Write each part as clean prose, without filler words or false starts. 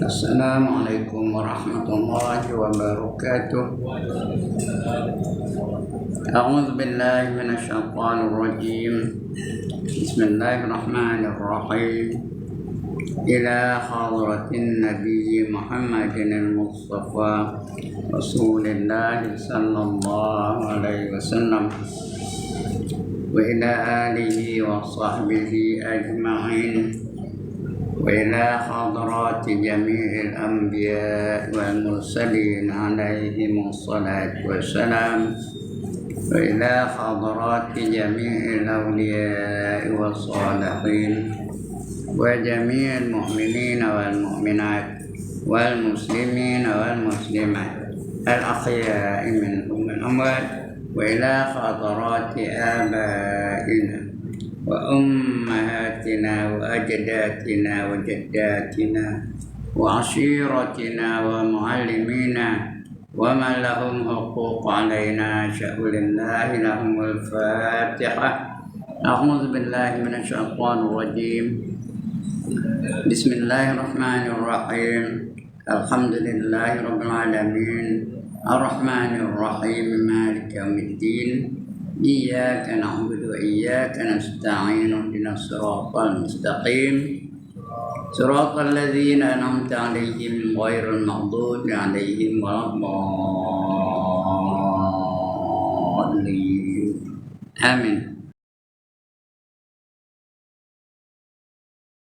Assalamualaikum warahmatullahi wabarakatuh. A'udzu billahi minasyaitonir rajim. Bismillahirrahmanirrahim. Ila hadratin Nabi Muhammadin al-Mustafa Rasulullah sallallahu alaihi wasallam wa ila alihi wa sahbihi ajma'in. وإلى حضرات جميع الأنبياء والمرسلين عليهم الصلاة والسلام وإلى حضرات جميع الأولياء والصالحين وجميع المؤمنين والمؤمنات والمسلمين والمسلمات الأحياء منهم والأموات وإلى حضرات آبائنا وأمهاتنا وأجدادنا وجداتنا وعشيرتنا ومعلمينا ومن لهم حقوق علينا شأول الله لهم الفاتحة. أعوذ بالله من الشيطان الرجيم. بسم الله الرحمن الرحيم. الحمد لله رب العالمين الرحمن الرحيم مالك يوم الدين إياك نعبد وإياك نستعين اهدنا الصراط المستقيم صراط الذين أنعمت عليهم غير المغضوب عليهم ولا الضالين آمين.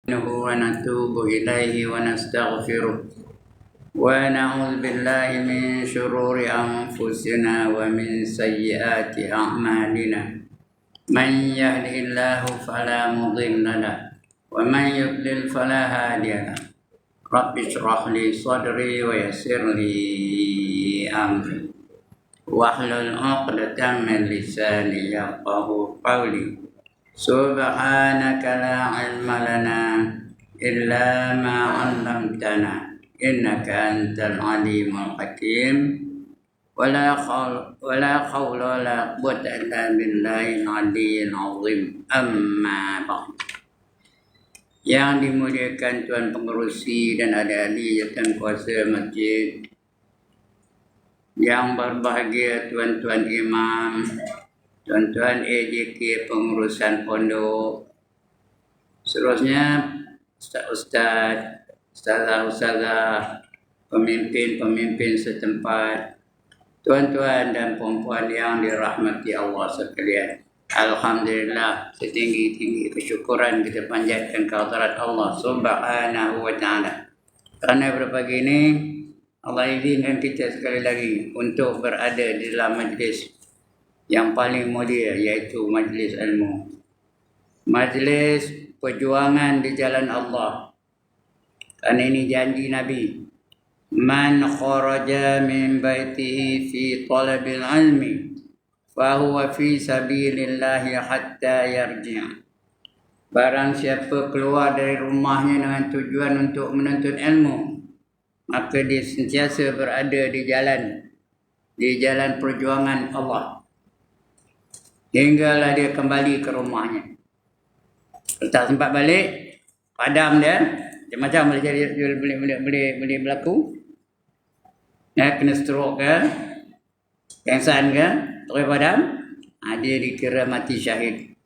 ونتوب إليه ونستغفره ونعوذ بالله من شرور أنفسنا ومن سيئات أعمالنا من يهده الله فلا مضل له ومن يضلل فلا هادي له. رب اشرح لي صدري ويسر لي أمري واحلل عقدة من لساني يفقهوا قولي. سبحانك لا علم لنا إلا ما علمتنا إنك أنت العليم الحكيم ولا حول ولا قوة إلا بالله العلي العظيم. أما بعد. Yang dimuliakan Tuan Pengerusi dan adik-adik jawatan kuasa masjid, yang berbahagia tuan-tuan imam, tuan-tuan AJK pengurusan pondok, seterusnya ustaz-ustaz, ustazah-ustazah, pemimpin-pemimpin setempat, tuan-tuan dan puan-puan yang dirahmati Allah sekalian. Alhamdulillah, setinggi-tinggi kesyukuran kita panjatkan ke hadirat Allah Subhanahu wa taala. Kerana pada pagi ini Allah izinkan kita sekali lagi untuk berada di dalam majlis yang paling mulia, iaitu majlis ilmu. Majlis perjuangan di jalan Allah. Kerana ini janji Nabi. Man kharaja min baitihi fi talabil ilmi fahuwa fi sabilillahi hatta yarji'. Barang siapa keluar dari rumahnya dengan tujuan untuk menuntut ilmu, maka dia sentiasa berada di jalan perjuangan Allah, hinggalah dia kembali ke rumahnya. Kalau tak sempat balik, padam dia, macam boleh jadi, boleh berlaku. Kena stroke ke, pengsan ke, terus padam, dia dikira mati syahid.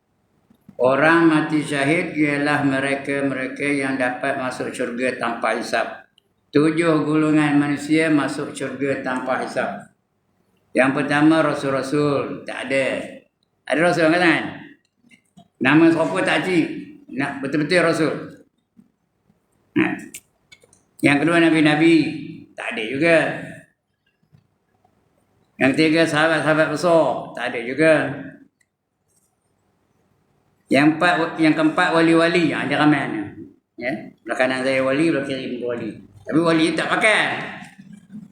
Orang mati syahid ialah mereka-mereka yang dapat masuk syurga tanpa hisab. 7 golongan manusia masuk syurga tanpa hisab. Yang pertama Rasul-Rasul, tak ada. Ada Rasul kan? Nama siapa tak cik? Nak betul-betul Rasul. Yang kedua Nabi-Nabi, tak ada juga. Yang ketiga sahabat-sahabat besar, tak ada juga. Yang keempat wali-wali, ada ramai ni. Ya, belah kanan saya wali, belah kiri wali. Tapi wali tak pakai.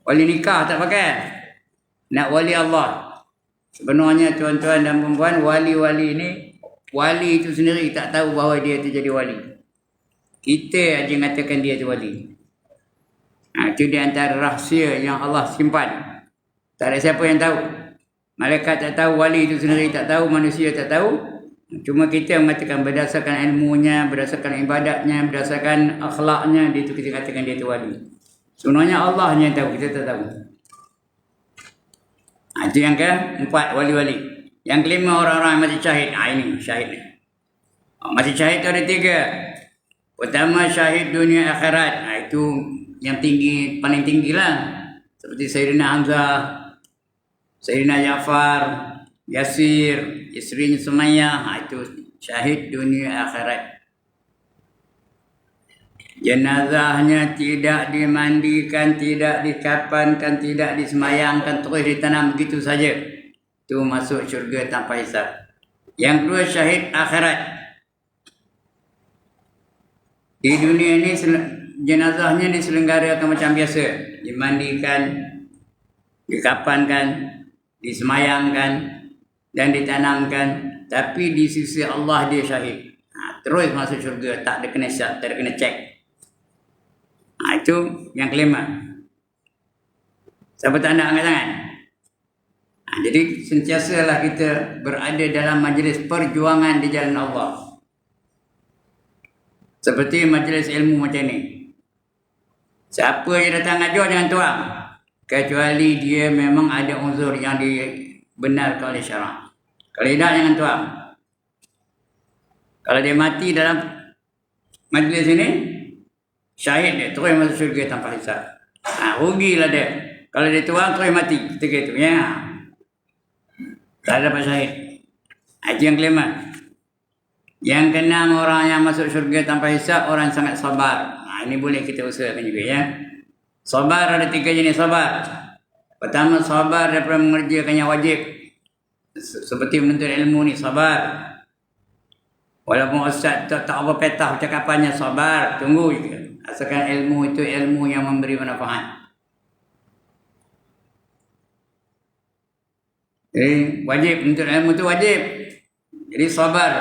Wali nikah tak pakai. Nak wali Allah. Sebenarnya tuan-tuan dan perempuan, wali-wali ni, wali itu sendiri tak tahu bahawa dia itu jadi wali. Kita aja mengatakan dia itu wali. Itu di antara rahsia yang Allah simpan. Tak ada siapa yang tahu. Malaikat tak tahu, wali itu sendiri tak tahu, manusia tak tahu. Cuma kita mengatakan berdasarkan ilmunya, berdasarkan ibadatnya, berdasarkan akhlaknya, dia itu kita katakan dia itu wali. Sebenarnya Allah yang tahu, kita tak tahu. Itu yang keempat, wali-wali. Yang kelima, orang-orang yang mati syahid. Ini syahid ni. Mati syahid itu ada 3. Pertama, syahid dunia akhirat. Itu yang tinggi, paling tinggi lah. Seperti Sayyidina Hamzah, Sayyidina Ja'far, Yasir, isterinya Sumayyah. Itu syahid dunia akhirat. Jenazahnya tidak dimandikan, tidak dikafankan, tidak disemayangkan, terus ditanam begitu saja. Itu masuk syurga tanpa hisab. Yang kedua, syahid akhirat. Di dunia ini jenazahnya diselenggarakan macam biasa, dimandikan, dikafankan, disemayangkan dan ditanamkan, tapi di sisi Allah dia syahid. Terus masuk syurga, tak ada kena syak, tak ada kena cek. Itu yang kelima. Siapa tak nak angkat tangan? Jadi sentiasalah kita berada dalam majlis perjuangan di jalan Allah. Seperti majlis ilmu macam ni. Siapa yang datang ajar jangan tuang. Kecuali dia memang ada uzur yang dibenarkan oleh syarak. Kalau tidak jangan tuang. Kalau dia mati dalam majlis ini, syahid dia terus masuk syurga tanpa hisab. Rugilah dia. Kalau dia tuang terus mati ketika itu. Ya. Tak dapat syahid. Itu yang kelima. Yang keenam, orang yang masuk syurga tanpa hisab, orang sangat sabar. Ini boleh kita usahakan juga ya. Sabar ada 3 jenis sabar. Pertama, sabar daripada mengerjakan yang wajib. Seperti menuntut ilmu ni, sabar. Walaupun ustaz tak apa petah percakapannya, sabar, tunggu juga. Asalkan ilmu itu ilmu yang memberi manfaat. Jadi wajib, menuntut ilmu itu wajib. Jadi sabar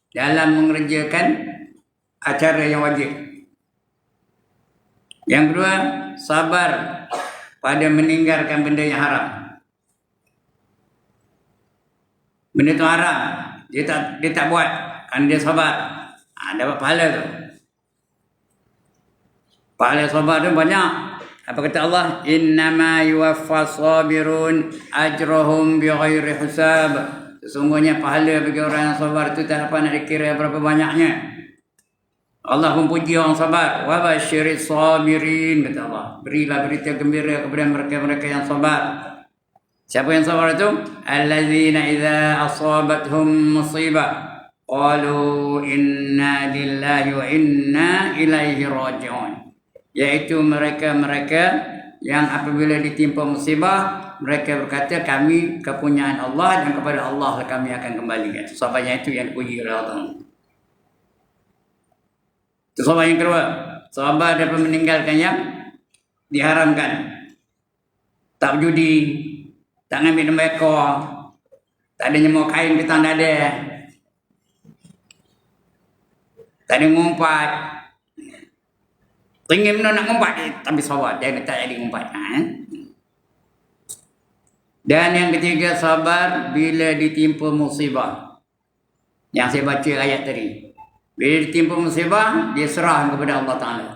dalam mengerjakan acara yang wajib. Yang kedua, sabar pada meninggalkan benda yang haram. Benda itu haram, dia tak buat. Kan dia sabar, dapat pahala tu. Pahala sabar tu banyak. Apa kata Allah? Innama yuwaffas sabirun ajrahum bighairi hisab. Sesungguhnya pahala bagi orang yang sabar itu tak dapat nak dikira berapa banyaknya. Allah pun puji orang sabar. Wa basyiris sabirin, kata Allah. Berilah berita gembira kepada mereka-mereka yang sabar. Siapa yang sabar itu? Allazina idza asabathum musibah qalu inna lillahi wa inna ilaihi raji'un. Yaitu mereka-mereka yang apabila ditimpa musibah, mereka berkata kami kepunyaan Allah dan kepada Allah kami akan kembali. Sahabatnya itu yang dipuji oleh Allah. Itu sahabat yang kedua. Sahabat daripada meninggalkan yang diharamkan. Tak berjudi, tak ngambil tembakau, tak ada nyemur kain ke tangan dada, tak ada ngumpat. Tinggi mana nak ngumpat, tapi sabar, jangan tak jadi ngumpat. Dan yang ketiga, sabar bila ditimpa musibah. Yang saya baca ayat tadi. Bila ditimpa musibah, dia serah kepada Allah Ta'ala.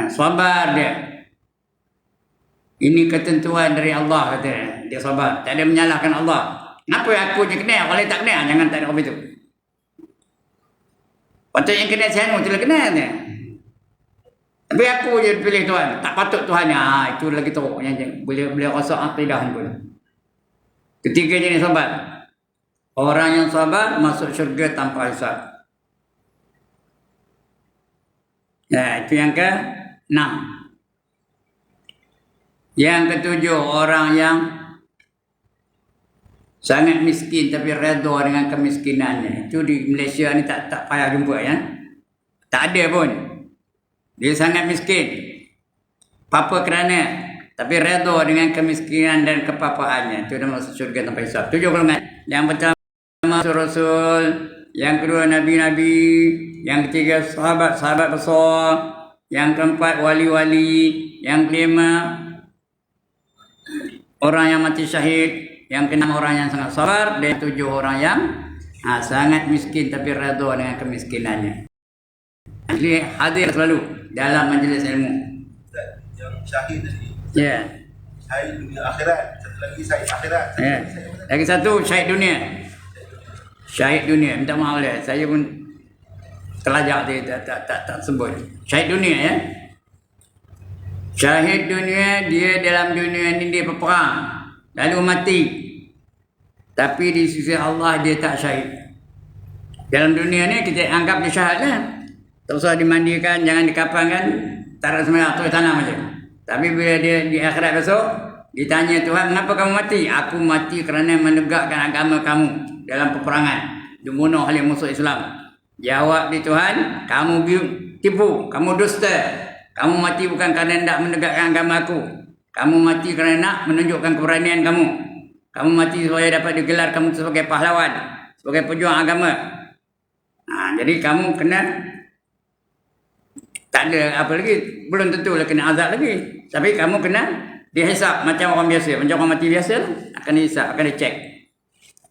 Sabar dia. Ini ketentuan dari Allah, kata dia sabar. Tak ada menyalahkan Allah. Kenapa aku je kena, kalau tak kena, jangan tak ada apa itu. Patut yang kena saya tu lah kena ni. Tapi aku je pilih Tuhan. Tak patut Tuhan ni. Itu lagi teruk. Boleh rosak akidah pun. Ketiga jenis sabar. Orang yang sabar masuk syurga tanpa hisab. Itu yang ke-6. Yang ke-7, orang yang sangat miskin tapi redha dengan kemiskinannya. Itu di Malaysia ni tak payah jumpa ya. Tak ada pun. Dia sangat miskin. Apa kerana tapi redha dengan kemiskinan dan kepapaannya. Itu dah masuk syurga tanpa hisab. 7 golongan. Yang pertama Rasul, yang kedua nabi-nabi, yang ketiga sahabat-sahabat besar, Yang keempat wali-wali. Yang kelima orang yang mati syahid. Yang keenam orang yang sangat sabar. Dan 7 orang yang sangat miskin tapi redha dengan kemiskinannya. Jadi hadir selalu dalam majlis ilmu. Yang syahid tadi. Ya. Syahid dunia akhirat. Satu lagi syahid akhirat. Ya. Lagi satu syahid dunia. Syahid dunia. Minta maaf lah. Saya pun terlajak dia tak sebut. Syahid dunia ya. Syahid dunia, dia dalam dunia ini dia berperang lalu mati. Tapi di sisi Allah dia tak syahid. Dalam dunia ni kita anggap dia syahid lah. Tak usah dimandikan, jangan dikapankan, taruh semayang tulis tanam macam. Tapi bila dia di akhirat besok, ditanya Tuhan, kenapa kamu mati? Aku mati kerana menegakkan agama kamu dalam peperangan. Dibunuh oleh musuh Islam. Jawab di Tuhan, kamu tipu, kamu dusta. Kamu mati bukan kerana hendak menegakkan agama aku. Kamu mati kerana nak menunjukkan keberanian kamu. Kamu mati supaya dapat digelar kamu sebagai pahlawan, sebagai pejuang agama. Jadi kamu kena, tak ada apa lagi, belum tentu lah kena azab lagi. Tapi kamu kena dihisap macam orang biasa. Macam orang mati biasa, akan dihisap, akan dicek.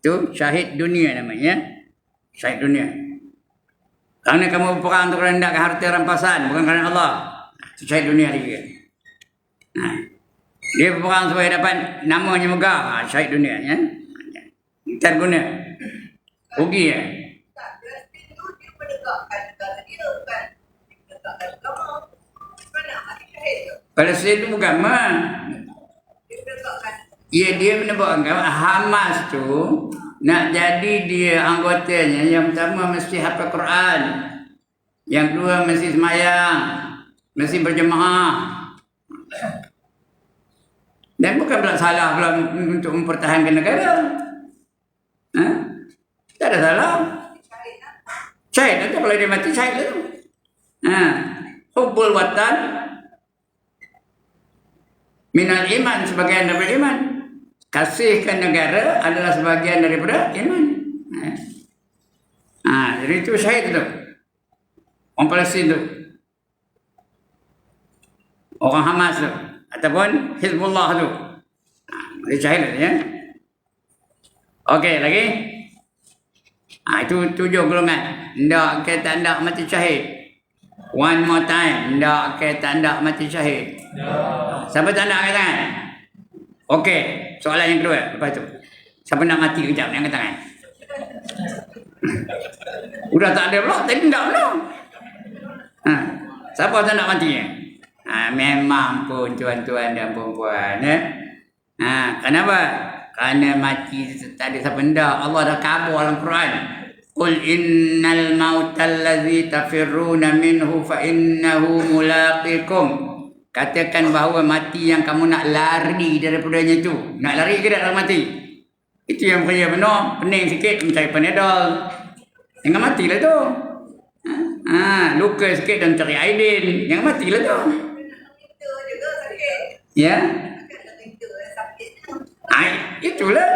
Itu syahid dunia namanya. Syahid dunia. Kerana kamu berperang untuk rendahkan harta rampasan, bukan kerana Allah. Itu syahid dunia lagi. Dia berperang supaya dapat namanya megah. Syahid dunia. Ya? Terguna. Rugi ya. Dia menegakkan negara dia, bukan menegakkan agama. Mana mati syahid tu? Palestin itu bukan man. Dia menegakkan. Ya, dia menegakkan agama. Hamas tu nak jadi dia anggotanya, yang pertama mesti hafal Quran. Yang kedua mesti semayang, mesti berjemaah. Dan bukan pula salah pula untuk mempertahankan negara. Tak ada salah. Syahid aja kalau dia mati, syahid itu. Hubbul watan minal iman, sebagian daripada iman. Kasihkan negara adalah sebagian daripada iman. Jadi itu syahid itu. Orang Palestin itu. Orang Hamas itu. Ataupun Hizbullah itu. Dia syahid itu ya. Okey, lagi. Itu 7 golongan. Ndak kata ndak mati syahid. One more time. Ndak kata ndak mati syahid. Siapa tak nak angkat tangan? Okey, soalan yang kedua lepas tu. Siapa nak mati kejap, angkat tangan. Udah tak ada pula, tadi tak pula. Siapa tak nak mati? Memang pun tuan-tuan dan puan-puan. Kenapa? Kerana mati tak ada siapa hendak. Allah dah kabur dalam Quran. Qul innal mautal ladzi tafirruna minhu fa innahu mulaqikum. Katakan bahawa mati yang kamu nak lari daripadanya itu. Nak lari ke tak mati? Itu yang kerja benar. Pening sikit mencari Panadol. Jangan matilah tu. Luka sikit dan cari Aidin. Jangan matilah tu. Kita juga sakit. Ya? Takkanlah kita yang sakit. Itulah.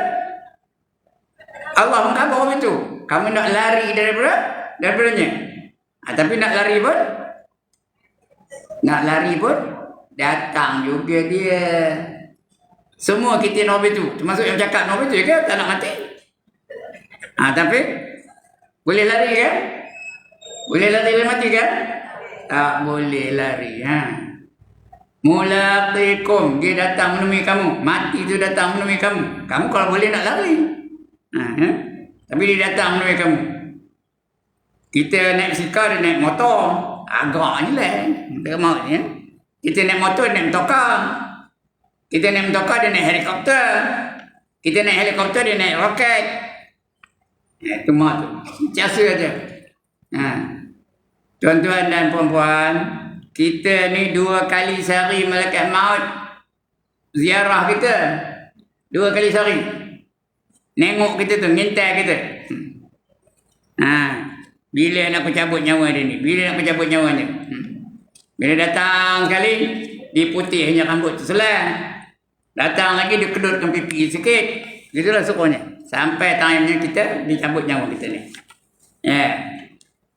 Allah mengkhabar itu. Kamu nak lari daripadanya. Tapi nak lari pun datang juga dia. Semua kita nak itu, termasuk yang cakap nak itu ke tak nak mati. Tapi boleh lari kan? Boleh lari mati kan? Tak boleh lari. Mulaqikum, dia datang menemui kamu. Mati itu datang menemui kamu. Kamu kalau boleh nak lari. Tapi dia datang menemui kamu. Kita naik sikar, dia naik motor. Agaknya lah. Dia maut ya. Kita naik motor, dia naik motorkar. Kita naik motorkar, dia naik helikopter. Kita naik helikopter, dia naik roket. Itu maut tu. Biasa aja. Tuan-tuan dan puan-puan, kita ni 2 kali sehari malaikat maut ziarah kita. 2 kali sehari. Nengok kita tu, ngintai kita. Bila nak aku cabut nyawa dia ni? Bila nak aku cabut nyawa dia? Bila datang sekali, diputihnya rambut tu selang. Datang lagi, dikedutkan pipi sikit. Itulah sukunya. Sampai timenya kita dicabut nyawa kita ni.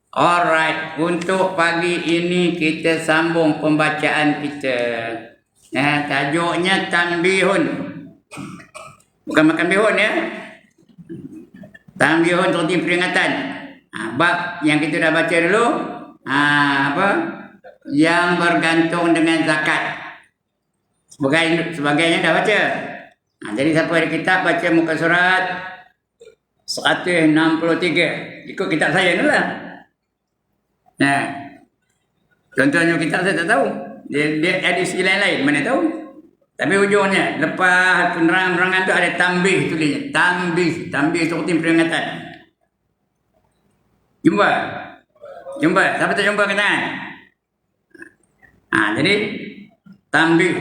Alright, untuk pagi ini kita sambung pembacaan kita. Tajuknya tanbihun. Bukan makan bihun ya. Tanbihun terti peringatan. Bab yang kita dah baca dulu. Apa? Yang bergantung dengan zakat. Sebagainya dah baca. Jadi siapa ada kitab baca muka surat 163. Ikut kitab saya dulu lah. Contohnya kitab saya tak tahu. Dia ada istilah lain, mana tahu. Tapi ujungnya lepas penerangan tu ada tambih tulisnya. Tambih seperti peringatan. Jumpa. Siapa tak jumpa kena? Jadi tambih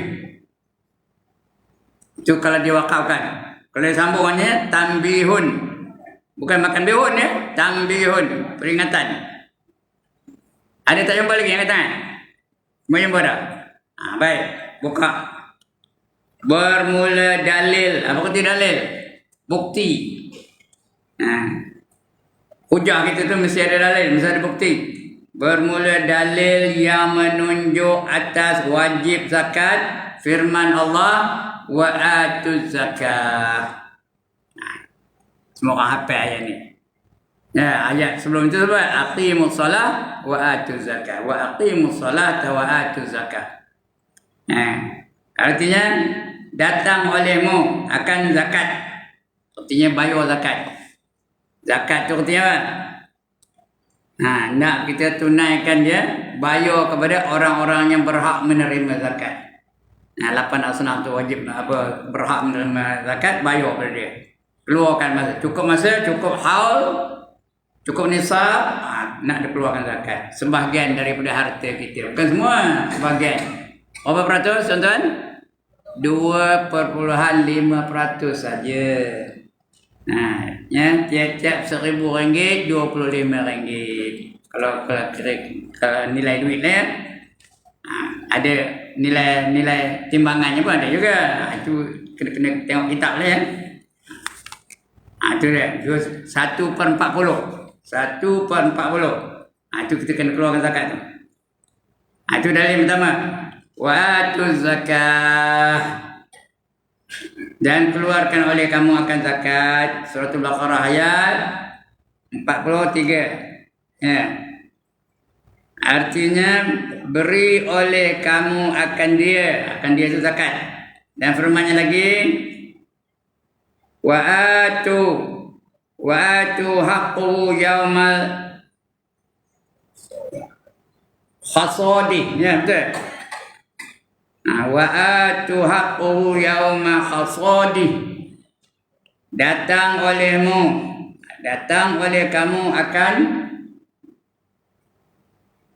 itu kalau diwakafkan. Kalau sambungannya tambihun. Bukan makan bihun ya, tambihun, peringatan. Ada tak jumpa lagi yang kata? Semua jumpa dah? Baik, buka. Bermula dalil. Apa kata dalil? Bukti. Hujah kita tu mesti ada dalil, mesti ada bukti. Bermula dalil yang menunjuk atas wajib zakat. Firman Allah, wa atuz zakat. Semoga hafal ayat ni. Ayat sebelum itu apa? Aqimus salah wa atuz zakat. Wa aqimus salah wa atuz zakat. Artinya datang olehmu akan zakat. Artinya bayar zakat. Zakat tu artinya apa? Nak kita tunaikan dia, bayar kepada orang-orang yang berhak menerima zakat. 8 asnaf tu wajib berhak menerima zakat, bayar kepada dia. Keluarkan masa, cukup haul, cukup nisab, nak dikeluarkan zakat. Sebahagian daripada harta kita. Bukan semua, sebahagian. Berapa peratus tuan-tuan? 2.5% saja. Tiap-tiap RM1,000 RM25. Kalau nilai duit dia, ada nilai timbangannya pun ada juga. Itu kena tengok kitab lah ya. Itu dia. 1/40. 1/40. Itu kita kena keluarkan zakat tu. Itu dalil pertama. Wa atuz zakah. Dan keluarkan oleh kamu akan zakat. Suratul Baqarah ayat 43. Artinya beri oleh kamu akan dia itu zakat. Dan firman-Nya lagi, wa atu haqqu yaumal hasadi. Ya betul. Wa atu haqqu yauma hasadi. Datang oleh kamu akan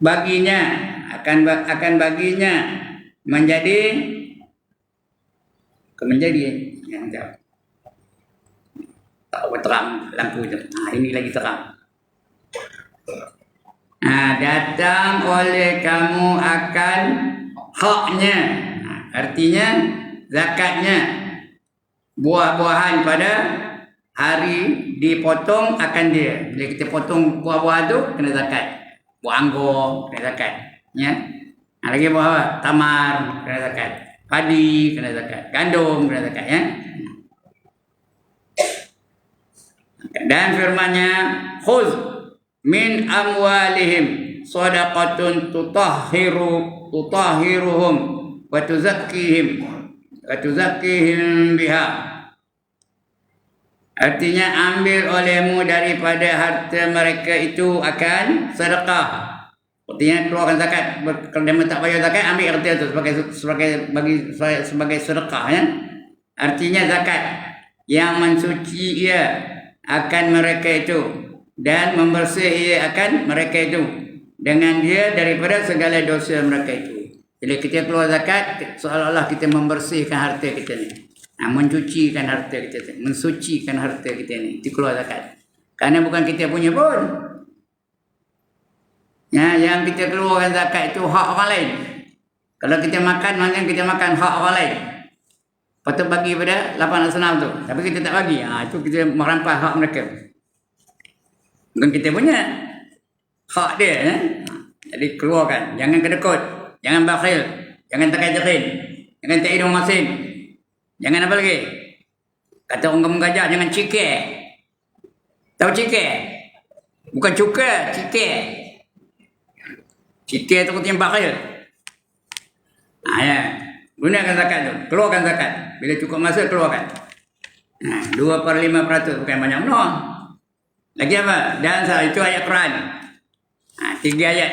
baginya menjadi yang tak terang lampu tu. Ini lagi terang. Datang oleh kamu akan haknya. Artinya zakatnya. Buah-buahan pada hari dipotong akan dia. Bila kita potong buah-buah tu kena zakat. Buah anggur kena zakat. Ya. Lagi buah apa? Tamar kena zakat. Padi kena zakat. Gandum kena zakat ya. Dan firman-Nya, khuz min amwalihim shadaqatun tutahhiruhum wa tuzakkihim biha. Artinya ambil olehmu daripada harta mereka itu akan sedekah. Artinya keluarkan zakat. Kalau dia tak bayar zakat, ambil harta itu sebagai sedekah ya. Artinya zakat yang mensuci ia akan mereka itu dan membersih ia akan mereka itu dengan dia daripada segala dosa mereka itu. Jadi kita keluar zakat seolah-olah kita membersihkan harta kita ni. Mencucikan harta kita ni, mensucikan harta kita ni. Itu keluar zakat. Kerana bukan kita punya pun. Ya, yang kita keluarkan zakat itu hak orang lain. Kalau kita makan, maknanya kita makan hak orang lain. Patut bagi pada 8 asnaf tu. Tapi kita tak bagi. Itu kita merampas hak mereka. Bukan kita punya. hak dia. Jadi keluarkan. Jangan kedekut. Jangan bakhil. Jangan terkejerin. Jangan tak hidung masin. Jangan apa lagi? Kata orang kampung Gajah, jangan cikir. Tahu cikir? Bukan cuka, cikir. Cikir tu yang bakhil. Ya. Gunakan zakat tu. Keluarkan zakat. Bila cukup masa, keluarkan. 2/5%. Bukan banyak benar. Lagi apa? Dan itu ayat Quran. 3 ayat.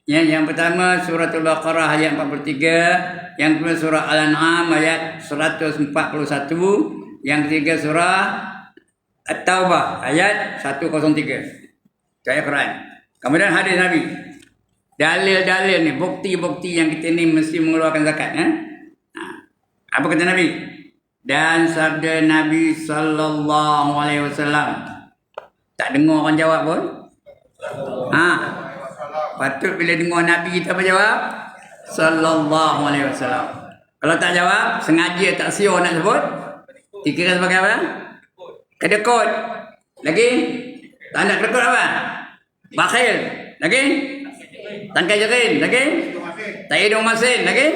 Yang pertama suratul Baqarah ayat 43, yang kedua surah Al-An'am ayat 141, yang ketiga surah At-Taubah ayat 103. Itu ayat Quran. Kemudian hadis Nabi. Dalil-dalil ni, bukti-bukti yang kita ni mesti mengeluarkan zakat. Apa kata Nabi? Dan sabda Nabi sallallahu alaihi wasallam. Tak dengar orang jawab pun. Patut bila dengar Nabi kita apa jawab? Sallallahu alaihi wasallam. Kalau tak jawab, sengaja tak siur nak sebut, dikira sebagai apa? Kedekut. Lagi? Tak nak kedekut apa? Bakhil. Lagi? Tangkai jerin. Lagi? Tak hidung masin. Lagi?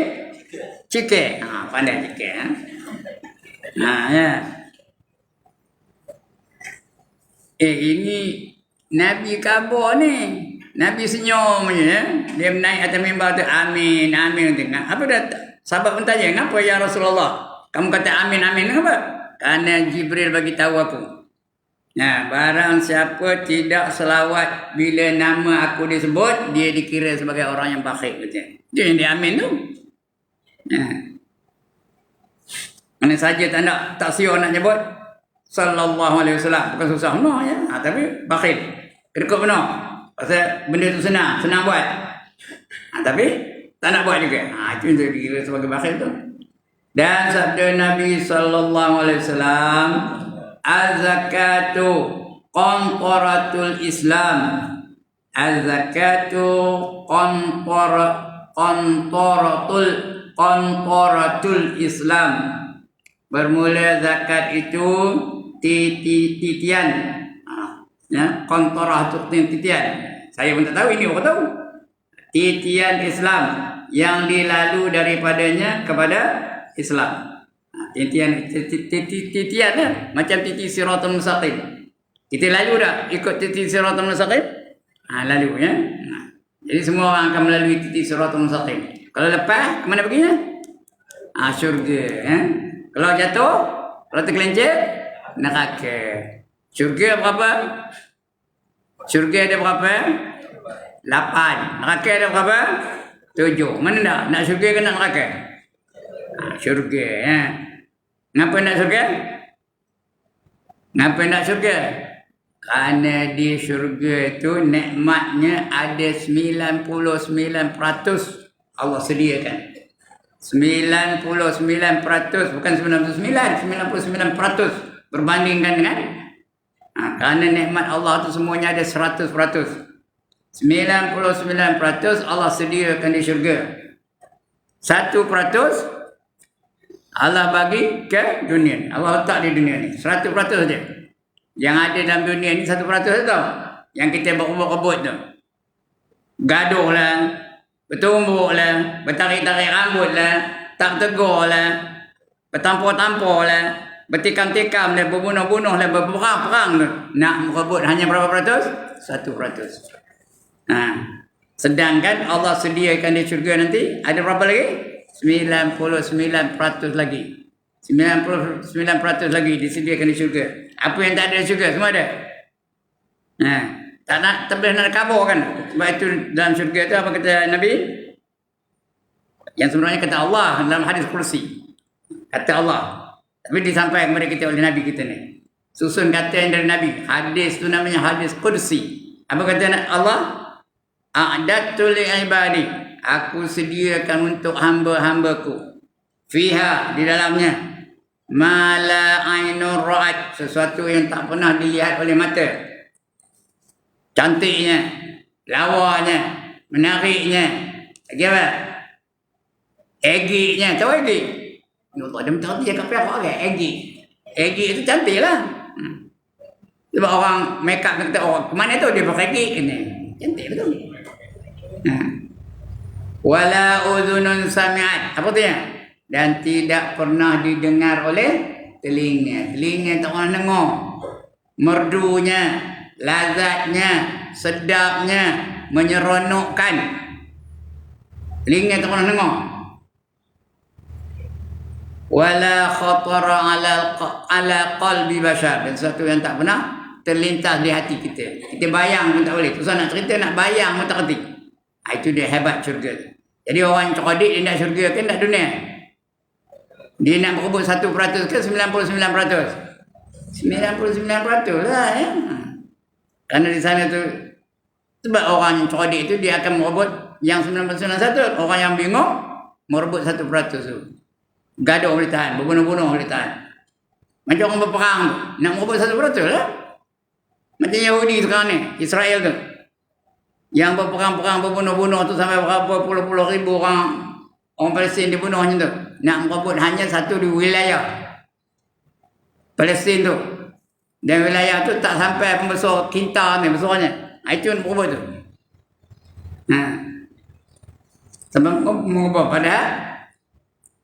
Cikir. Pandai cikir. Ya. Ini Nabi khabar ni. Nabi senyum je. Dia naik atas mimbar tu. Amin. Amin. Apa dah? Sahabat pun tanya. Kenapa ya Rasulullah? Kamu kata amin. Amin. Kenapa? Kerana Jibril bagi tahu aku. Barang siapa tidak selawat bila nama aku disebut, dia dikira sebagai orang yang bakhil. Dia yang dia amin tu. Mana saja tak siur nak nyebut sallallahu alaihi wasallam. Bukan susah benar ya. Tapi bakhil. Kedekut benar. Pasal benda tu senang buat. Tapi tak nak buat juga. Itu yang dikira sebagai bakhil tu. Dan sabda Nabi sallallahu alaihi wasallam, az-zakatu qantaratul Islam. Az-zakatu qantaratul Islam. Bermula zakat itu titian. Qantarah tu titian. Saya pun tak tahu, ini orang tahu. Titian Islam yang dilalu daripadanya kepada Islam. Titian macam titi siratul mustaqim. Kita lalu dah ikut titi siratul mustaqim? Lalu ya. Jadi semua orang akan melalui titi siratul mustaqim. Kalau lepas, ke mana perginya? Syurga. Kalau jatuh, kalau tergelincir, neraka. Syurga berapa? Syurga ada berapa? 8. Neraka ada berapa? 7. Mana nak syurga ke nak neraka? Syurga. Kenapa nak syurga? Kenapa nak syurga? Kerana di syurga tu nikmatnya ada 99% Allah sediakan. 99%, bukan 99%, 99% berbandingkan dengan kerana nikmat Allah tu semuanya ada 100%. 99% Allah sediakan di syurga. 1% Allah bagi ke dunia. Allah letak di dunia ni. 100% saja. Yang ada dalam dunia ni 1% saja tau. Yang kita berebut-rebut tu. Gaduh lah. Bertumbuk lah. Bertarik-tarik rambut lah. Tak tegur lah. Bertampur-tampur lah. Bertikam-tikam lah. Berbunuh-bunuh lah. Berperang-perang tu. Nak merebut hanya berapa peratus? 1%. Sedangkan Allah sediakan di syurga nanti. Ada berapa lagi? 99% lagi. 99% lagi disediakan di syurga. Apa yang tak ada di syurga semua ada. Tak boleh nak kabur kan. Sebab itu dalam syurga itu apa kata Nabi? Yang sebenarnya kata Allah dalam hadis kursi. Kata Allah. Tapi disampaikan kepada kita oleh Nabi kita ni. Susun kata yang dari Nabi. Hadis itu namanya hadis kursi. Apa kata Allah? A'dadtu li'ibadi. Aku sediakan untuk hamba-hambaku. Fiha, di dalamnya. Ma la ainur ra'at. Sesuatu yang tak pernah dilihat oleh mata. Cantiknya. Lawanya. Menariknya. Lagi apa? Egiknya. Tahu egik? Allah, dia minta dia cakap apa kan? Egik. Egik itu cantik lah. Sebab orang make up kata, oh, kemana tu dia pakai egik ni? Cantik betul. Wala udhunun sami'at. Apa tu ya? Dan tidak pernah didengar oleh telinga. Telinga tak pernah dengar. Merdunya, lazatnya, sedapnya, menyeronokkan. Telinga tak pernah dengar. Wala khatara ala qalbi bashar. Dan sesuatu yang tak pernah terlintas di hati kita. Kita bayang pun tak boleh. Susah nak cerita, nak bayang pun tak kerti. Itu dia hebat syurga. Jadi orang cerdik dia nak syurga kan nak dunia. Dia nak berebut 1% ke 99%? 99% lah ya. Kerana di sana tu sebab orang cerdik tu dia akan merebut yang 99%. Orang yang bingung merebut 1% tu. Gaduh boleh tahan, berbunuh-bunuh boleh tahan. Macam orang berperang tu, nak merebut 1% lah. Macam Yahudi sekarang ni, Israel tu. Yang berperang-perang, berbunuh-bunuh tu sampai berapa puluh-puluh ribu orang Palestin dibunuh macam tu. Nak merebut hanya satu di wilayah Palestin tu. Dan wilayah tu tak sampai pembesar kintar ni besarnya. Itu yang merebut tu. Sebab merebut. Padahal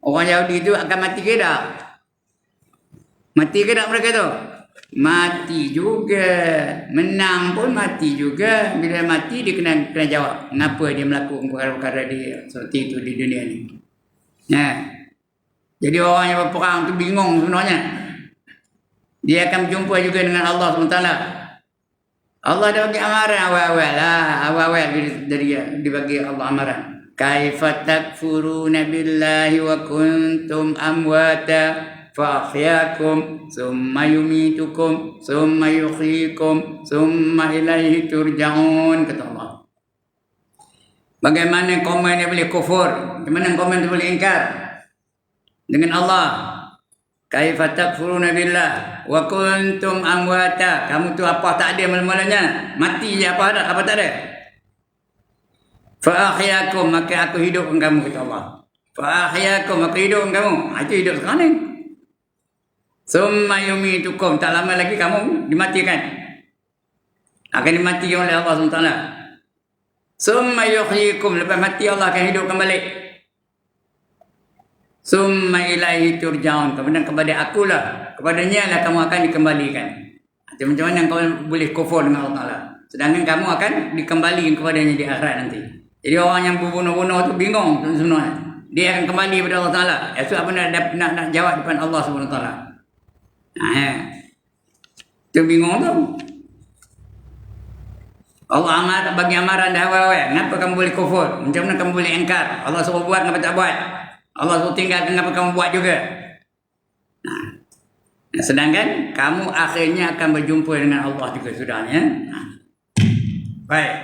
orang Yahudi tu akan mati ke tak? Mati ke tak mereka tu? Mati juga. Menang pun mati juga. Bila mati dia kena jawab mengapa dia melakukan perkara-perkara dia seperti itu di dunia ni. Jadi orang yang berperang tu bingung sebenarnya. Dia akan berjumpa juga dengan Allah SWT. Allah dah bagi amaran awal-awal lah. Awal-awal dibagi Allah amaran. Kaifa takfuruna billahi wa kuntum amwata فأحياكم ثم يميتكم ثم يحييكم ثم إليه ترجعون, kata Allah. Bagaimana komen dia boleh kufur? Bagaimana komen dia boleh ingkar dengan Allah? Kaifa takfuruna billah wa kuntum amwata. Kamu tu apa tak ada mula-mulanya, mati je apa tak ada. Fa ahyakum, maka aku hidupkan kamu, kata Allah. Fa ahyakum, maka hidupkan kamu. Itu hidup sekarang ni. Summa yumitukum, tak lama lagi kamu dimatikan. Akan dimatikan oleh Allah SWT. Summa yuhyikum, lepas mati Allah akan hidupkan balik. Summa ilaihi turja'un, kemudian kepada akulah, kepadanya lah kamu akan dikembalikan. Macam mana kau boleh kufur dengan Allah Ta'ala, sedangkan kamu akan dikembalikan kepadanya di akhirat nanti. Jadi orang yang berbunuh-bunuh tu bingung sebenarnya. Dia akan kembali kepada Allah Ta'ala. Esok apa nak jawab depan Allah SWT. Itu bingung tu. Allah bagi amaran dah awal-awal. Kenapa kamu boleh kufur? Macam mana kamu boleh ingkar? Allah suruh buat, kenapa tak buat? Allah suruh tinggal, kenapa kamu buat juga? Sedangkan kamu akhirnya akan berjumpa dengan Allah juga sudahnya. Baik.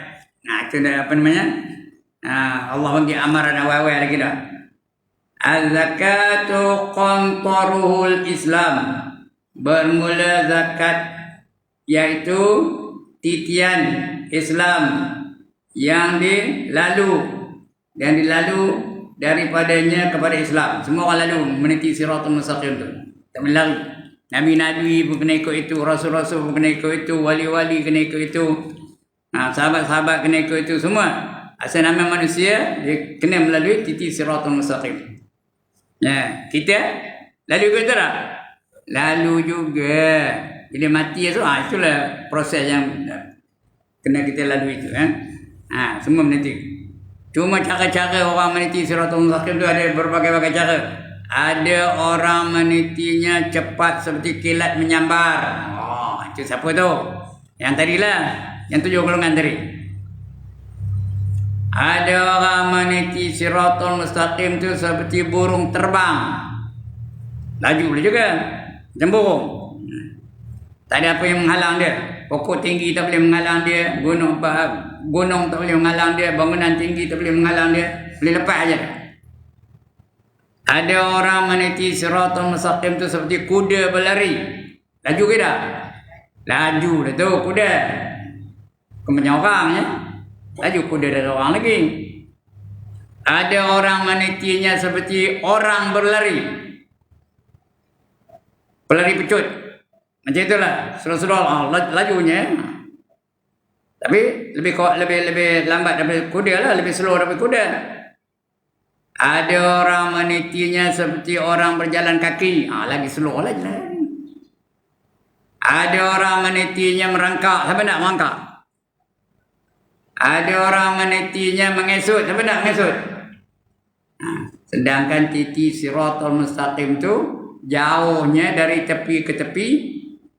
Itu dah apa namanya? Allah bagi amaran awal-awal lagi dah. Az-zakatu qantaruhul Islam. Bermula zakat, iaitu titian Islam yang dilalu daripadanya kepada Islam. Semua orang lalu meniti siratul mustaqim tu. Tak boleh lari. Nabi-nabi pun kena ikut itu, rasul-rasul pun kena ikut itu, wali-wali kena ikut itu, sahabat-sahabat kena ikut itu, semua. Asal nama manusia dia kena melalui titi siratul mustaqim. Kita lalu ikut itu tak? Lalu juga. Bila mati tu, itulah proses yang kena kita lalui itu. Semua meniti. Cuma cara-cara orang meniti siratul mustaqim tu ada berbagai-bagai cara. Ada orang menitinya cepat seperti kilat menyambar. Itu siapa tu? Yang tadilah, yang 7 golongan tadi. Ada orang meniti siratul mustaqim tu seperti burung terbang. Laju boleh juga. Macam burung. Tak ada apa yang menghalang dia. Pokok tinggi tak boleh menghalang dia. Gunung tak boleh menghalang dia. Bangunan tinggi tak boleh menghalang dia. Boleh lepas aja. Ada orang meniti siratul mustaqim tu seperti kuda berlari. Laju ke tak? Laju dah tu kuda. Kebanyakan orang ya. Laju kuda dari orang lagi. Ada orang menitinya seperti orang berlari. Pelari pecut. Macam itulah. Saudara-saudara lajunya. Tapi lebih lambat daripada kuda lah, lebih slow daripada kuda. Ada orang menitinya seperti orang berjalan kaki. Lagi slow lah jalan. Ada orang menitinya merangkak. Siapa nak merangkak? Ada orang menitinya mengesut. Siapa nak mengesut? Sedangkan titi Siratul Mustaqim tu jauhnya dari tepi ke tepi.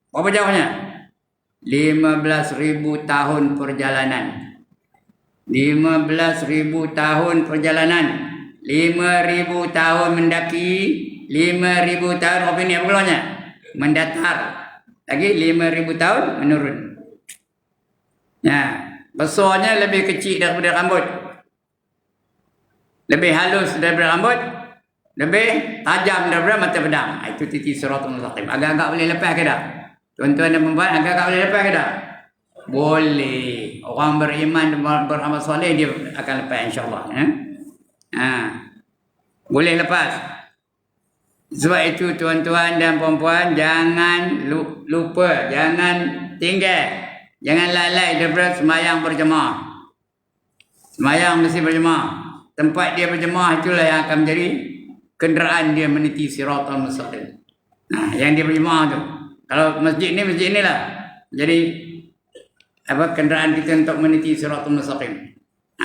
Berapa jauhnya? 15.000 tahun perjalanan. 15.000 tahun perjalanan. 5.000 tahun mendaki, 5.000 tahun apa ni apalanya? Mendatar. Lagi 5.000 tahun menurun. Besarnya lebih kecil daripada rambut. Lebih halus daripada rambut, lebih tajam daripada mata pedang. Itu titi Siratul Mustaqim. Agak-agak boleh lepas ke tak? Tuan-tuan dan puan, agak-agak boleh lepas ke tak? Boleh. Orang beriman dan beramal soleh dia akan lepas insya-Allah. Boleh lepas. Sebab itu tuan-tuan dan puan-puan, jangan lupa, jangan tinggal, jangan lalai daripada semayang berjemaah. Semayang mesti berjemaah. Tempat dia berjemaah itulah yang akan menjadi kenderaan dia meniti Siratul Mustaqim. Yang dia berjemaah tu. Kalau masjid ni lah. Jadi kenderaan kita untuk meniti Siratul Mustaqim.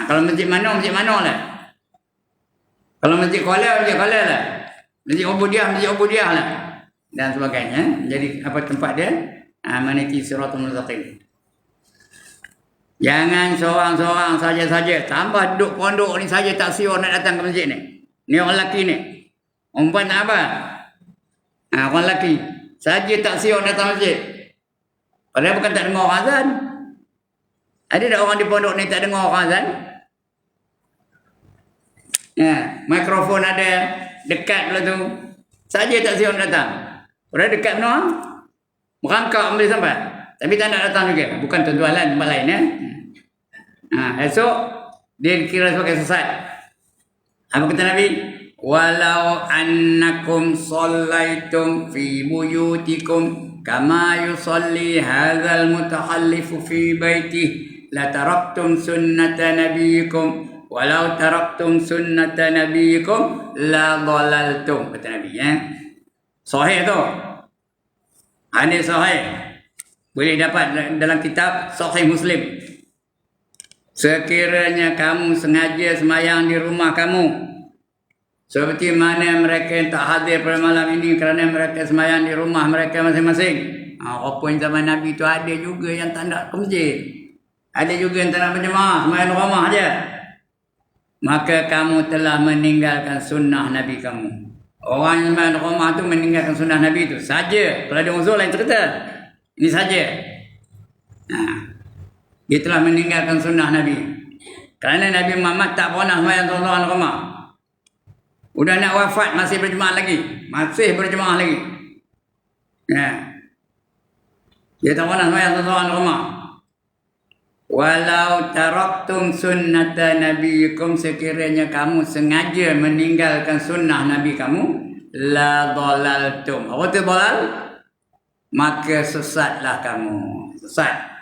Kalau masjid mana lah. Kalau masjid Kuala lah. Masjid Ubudiyah lah. Dan sebagainya. Jadi tempat dia meniti Siratul Mustaqim. Jangan seorang-seorang saja-saja. Tambah duduk pondok ni saja tak siur nak datang ke masjid ni. Ni orang lelaki ni. Perempuan tak apa. Orang lelaki. Saja tak siur datang masjid. Padahal bukan tak dengar orang azan. Ada tak orang di pondok ni tak dengar orang azan? Mikrofon ada. Dekat pula tu. Saja tak siur datang. Padahal dekat benar. Merangkak boleh sampai. Tapi tak nak datang juga. Bukan tuan-tuan lah, tempat lain ya. Esok dia dikira sebagai sesat. Apa kata Nabi? Walau annakum sallaitum fi buyutikum kama yusalli hadzal mutahallifu fi baitihi la taraktum sunnata nabiyikum walau taraktum sunnata nabiyikum la dhalaltum, kata Nabi ya. Sahih tu. Hadis sahih. Boleh dapat dalam kitab Sahih Muslim. Sekiranya kamu sengaja semayang di rumah kamu, seperti mana mereka yang tak hadir pada malam ini kerana mereka semayang di rumah mereka masing-masing. Walaupun zaman Nabi itu ada juga yang tak nak ke masjid. Ada juga yang tak nak berjemaah, semayang di rumah saja. Maka kamu telah meninggalkan sunnah Nabi kamu. Orang yang semayang di rumah tu meninggalkan sunnah Nabi itu saja. Kalau ada uzur lain cerita. Ini saja. Dia telah meninggalkan sunnah Nabi. Kerana Nabi Muhammad tak pernah semayang seorang-seorang rumah. Udah nak wafat masih berjemaah lagi. Masih berjemaah lagi. Dia tak pernah semayang seorang-seorang rumah. Walau taraktum sunnata nabiyikum, sekiranya kamu sengaja meninggalkan sunnah Nabi kamu, la dhalaltum. Apa tu dhalal? Maka sesatlah kamu. Sesat.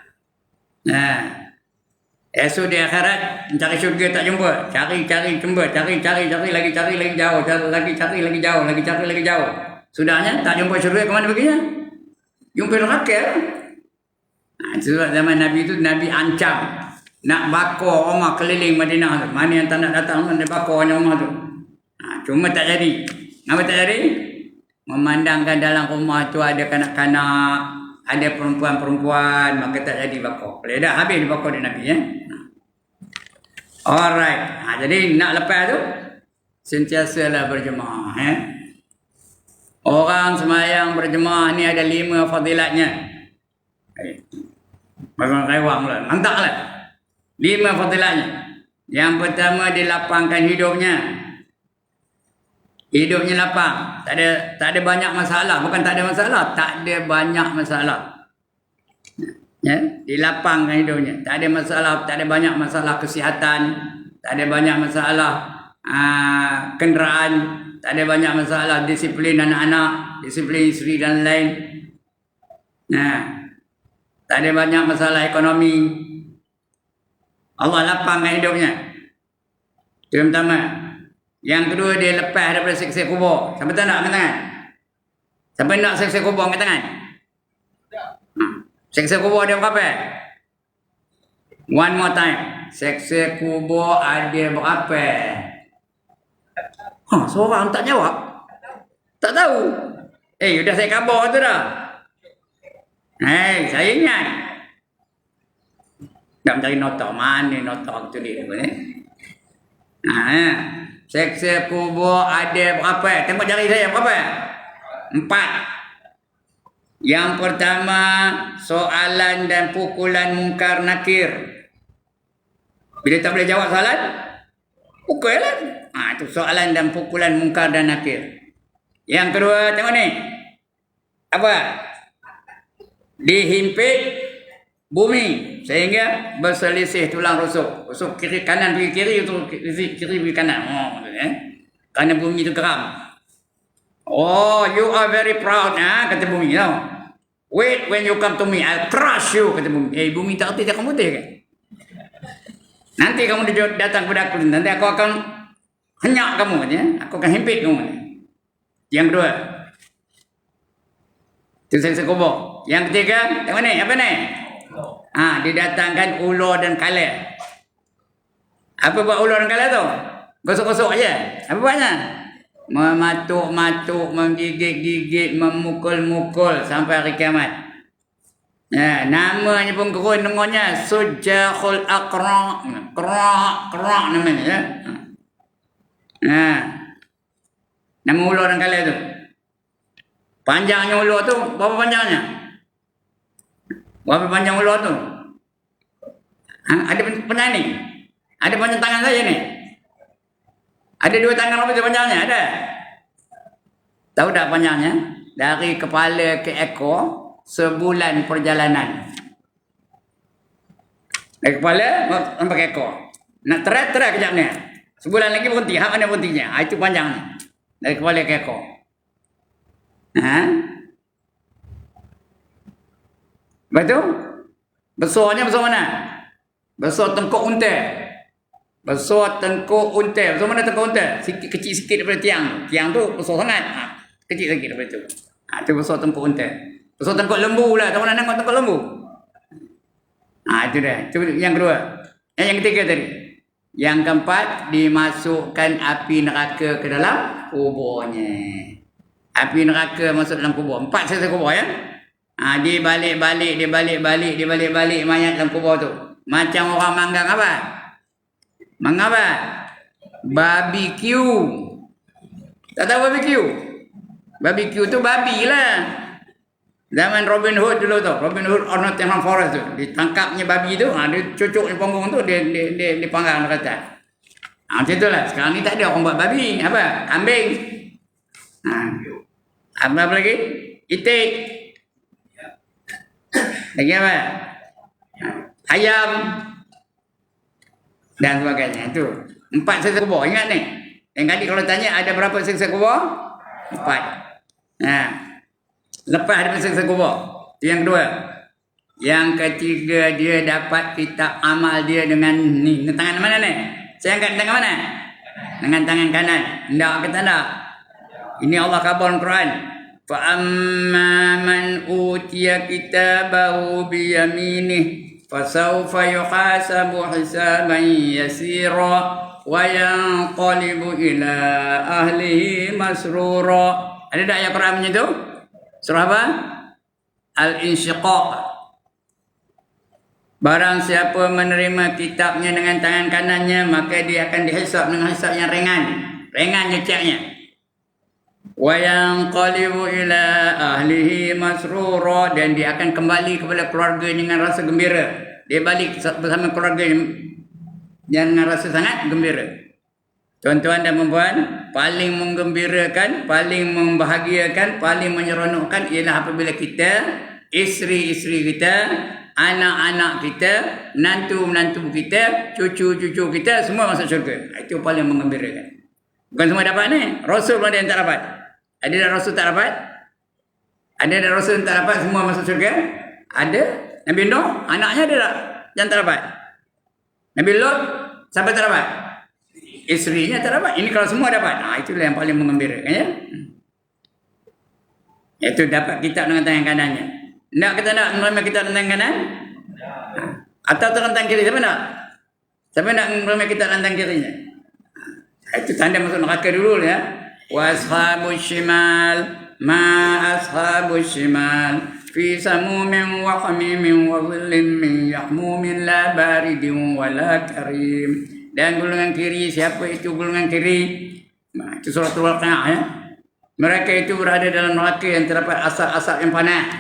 Esok di akhirat mencari syurga tak jumpa. Cari jumpa. Cari lagi jauh. Lagi jauh. Sudahnya tak jumpa syurga, ke mana perginya? Jumpa neraka. Sebab zaman Nabi itu Nabi ancam nak bakar rumah keliling Madinah tu. Mana yang tak nak datang dia bakar rumah tu. Cuma tak jadi. Kenapa tak jadi? Memandangkan dalam rumah tu ada kanak-kanak, ada perempuan-perempuan, maka tak jadi bakar. Boleh dah habis dibakar di Nabi ya. Alright. Jadi nak lepas tu sentiasalah berjemaah ya. Orang semayang berjemaah ni ada 5 fadilatnya. Bagaimana rewang pula. Mantaklah. 5 fadilatnya. Yang pertama, dilapangkan hidupnya. Hidupnya lapang. Tak ada banyak masalah. Bukan tak ada masalah. Tak ada banyak masalah. Ya, dilapangkan hidupnya. Tak ada masalah. Tak ada banyak masalah kesihatan. Tak ada banyak masalah kenderaan. Tak ada banyak masalah disiplin anak-anak. Disiplin isteri dan lain. Tak ada banyak masalah ekonomi. Allah lapangkan hidupnya. Itu yang pertama. Yang kedua, dia lepas daripada siksa kubur. Sampai tak nak angkat tangan? Sampai nak siksa kubur angkat tangan? Siksa kubur ada berapa? One more time. Siksa kubur ada berapa? Seorang tak jawab. Tak tahu. Sudah saya khabar tu dah. Saya ingat. Tak mencari nota. Mana nota aku tulis apa ni? Siksa kubur ada berapa? Tengok jari saya berapa? 4. Yang pertama, soalan dan pukulan mungkar nakir. Bila tak boleh jawab soalan, pukul lah. Itu soalan dan pukulan mungkar dan nakir. Yang kedua, tengok ni. Apa? Dihimpit bumi sehingga berselisih tulang rusuk. Rusuk kiri kanan pergi kiri, rusuk kiri pergi kanan. Kerana bumi itu geram. You are very proud, kata bumi. Wait, when you come to me, I'll crush you, kata bumi. Bumi tak erti cakap putih kan? Nanti kamu datang kepada aku, nanti aku akan henyak kamu, aku akan himpit kamu. Yang kedua, itu siksa kubur. Yang ketiga, tengok ni, apa ni? Didatangkan ular dan kala. Apa buat ular dan kala tu? Gosok-gosok aja. Apa buatnya? Mematuk-matuk, menggigit-gigit, memukul-mukul sampai hari kiamat. Namanya pun gerun dengarnya Sujahul Aqra'. Qra' namanya. Nama ular dan kala tu. Panjangnya ular tu, berapa panjangnya? Berapa panjang ular tu? Ada pernah ni? Ada panjang tangan saya ni? Ada 2 tangan berapa panjangnya? Ada? Tahu tak panjangnya? Dari kepala ke ekor, sebulan perjalanan. Dari kepala sampai ke ekor. Nak terai kejap ni. Sebulan lagi berhenti. Hak mana berhentinya? Itu panjangnya. Dari kepala ke ekor. Betul? Besarnya besar mana? Besar tengkuk unta. Besar tengkuk unta. Besar mana tengkuk unta? Kecil sikit daripada tiang. Tiang tu besar sangat. Kecil sikit daripada tu. Itu besar tengkuk unta. Besar tengkuk lembu lah. Tahu nak tengok tengkuk lembu? Itu dah. Itu yang kedua. Yang ketiga tadi. Yang keempat, dimasukkan api neraka ke dalam kuburnya. Api neraka masuk dalam kubur. 4 siksa kubur ya. Dia balik-balik mayat dalam kubur tu. Macam orang manggang apa? Mengapa? Barbecue. Tak tahu barbecue? Barbecue tu babi lah. Zaman Robin Hood dulu tu. Robin Hood of Nottingham Forest tu. Ditangkapnya babi tu. Dia cucuk di punggung tu. Dia panggang dekat atas. Macam tu lah. Sekarang ni tak ada orang buat babi. Apa? Kambing. Apa lagi? Itik. Lagi apa? Ayam. Dan sebagainya. Itu 4 siksa kubur. Ingat ni. Yang tadi kalau tanya ada berapa siksa kubur? 4. Lepas daripada siksa kubur. Yang kedua. Yang ketiga, dia dapat kitab amal dia dengan ni. Tangan mana ni? Saya angkat tangan mana? Dengan tangan kanan. Tak kata tak? Ini Allah khabar Quran. Fa amma man utiya kitabahu bi yaminih fasawfa yuhasabu hisaban yasira wa yanqalibu ila ahlihi masrura. Ada tak ayat Quran macam tu? Surah apa? Al-Insyiqaq. Barang siapa menerima kitabnya dengan tangan kanannya, maka dia akan dihisab dengan hisab yang ringan. Ringan nyecaknya. Wa yanqalibu ila ahlihi masrura, dan dia akan kembali kepada keluarga dengan rasa gembira. Dia balik bersama keluarga dengan rasa sangat gembira. Tuan-tuan dan puan-puan, paling menggembirakan, paling membahagiakan, paling menyeronokkan ialah apabila kita, isteri-isteri kita, anak-anak kita, menantu-menantu kita, cucu-cucu kita semua masuk syurga. Itu paling menggembirakan. Bukan semua dapat ni. Rasul pun ada yang tak dapat. Ada dah Rasul tak dapat? Ada dah Rasul yang tak dapat semua masuk syurga? Ada. Nabi Nuh, anaknya ada tak yang tak dapat? Nabi Lot siapa tak dapat? Isterinya tak dapat. Ini kalau semua dapat. Itulah yang paling mengembirakan ya. Itu dapat kitab dengan tangan kanannya. Nak kita nak menerima kitab dengan tangan kanan? Atau dengan tangan kiri? Siapa nak? Siapa nak menerima kitab dengan tangan kirinya? Itu tanda masuk neraka dulu ya. Wa ashabus shimal ma ashabus shimal fi samumin wa hamimin wa dhillin min yahmumin la baridin wa la karim. Dan golongan kiri, siapa itu golongan kiri? Nah, itu surat Al-Waqiah ya. Mereka itu berada dalam neraka yang terdapat asap-asap yang panas,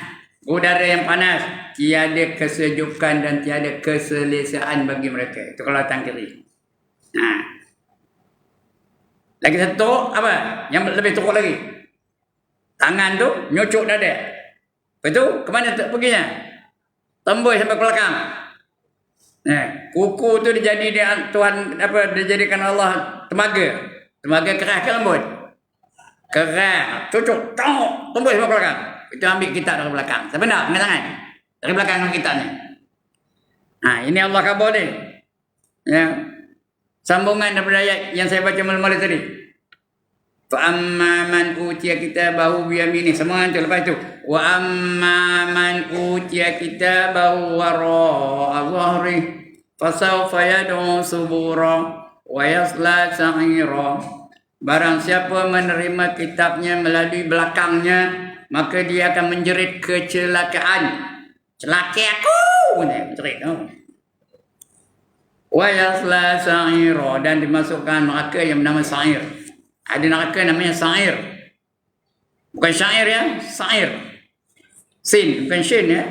udara yang panas, tiada kesejukan dan tiada keselesaan bagi mereka. Itu kalau tangan kiri. Nah. Lagi satu apa? Yang lebih teruk lagi. Tangan tu nyucuk dada. Betul? Kemana tu perginya? Tembus sampai ke belakang. Kuku tu dijadikan Allah temaga. Temaga keras ke lembut? Keras. Cucuk. Tengok. Tembus sampai ke belakang. Itu ambil kitab dari belakang. Siapa nak? Dengan tangan. Dari belakang dengan kitabnya. Ini Allah khabar ni. Ya. Sambungan daripada ayat yang saya baca mula-mula tadi. Fa amma man utiya kitabahu bi yamini. Semua itu lepas itu. Wa amma man utiya kitabahu wara'a dhahri fasawfa yad'u subura wa yasla sa'ira. Barang siapa menerima kitabnya melalui belakangnya, maka dia akan menjerit kecelakaan. Celaka aku. Menjerit. Wa yasla sa'ira, dan dimasukkan neraka yang bernama sa'ir. Ada neraka namanya sa'ir. Bukan syair ya, sa'ir. Sin, bukan shin ya.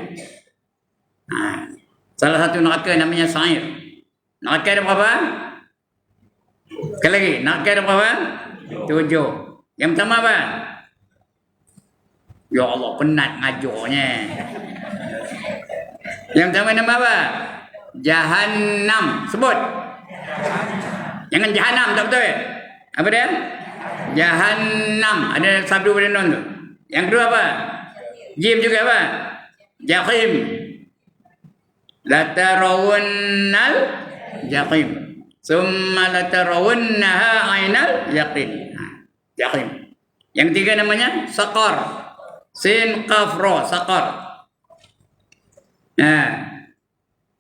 Salah satu neraka namanya sa'ir. Neraka ada berapa? Sekali lagi, neraka ada berapa? 7. Yang pertama apa? Ya Allah, penat ngajarnya. Yang pertama nama apa? Jahannam. Sebut. Jangan Jahannam, tak betul. Apa dia? Jahannam. Ada sabdu pada non tu. Yang kedua apa? Jim juga apa? Jahim. Latarawunnal jahim. Summa latarawunnaha ainal yaqin. Jahim. Yang ketiga namanya Saqar. Sin qaf ra, Saqar.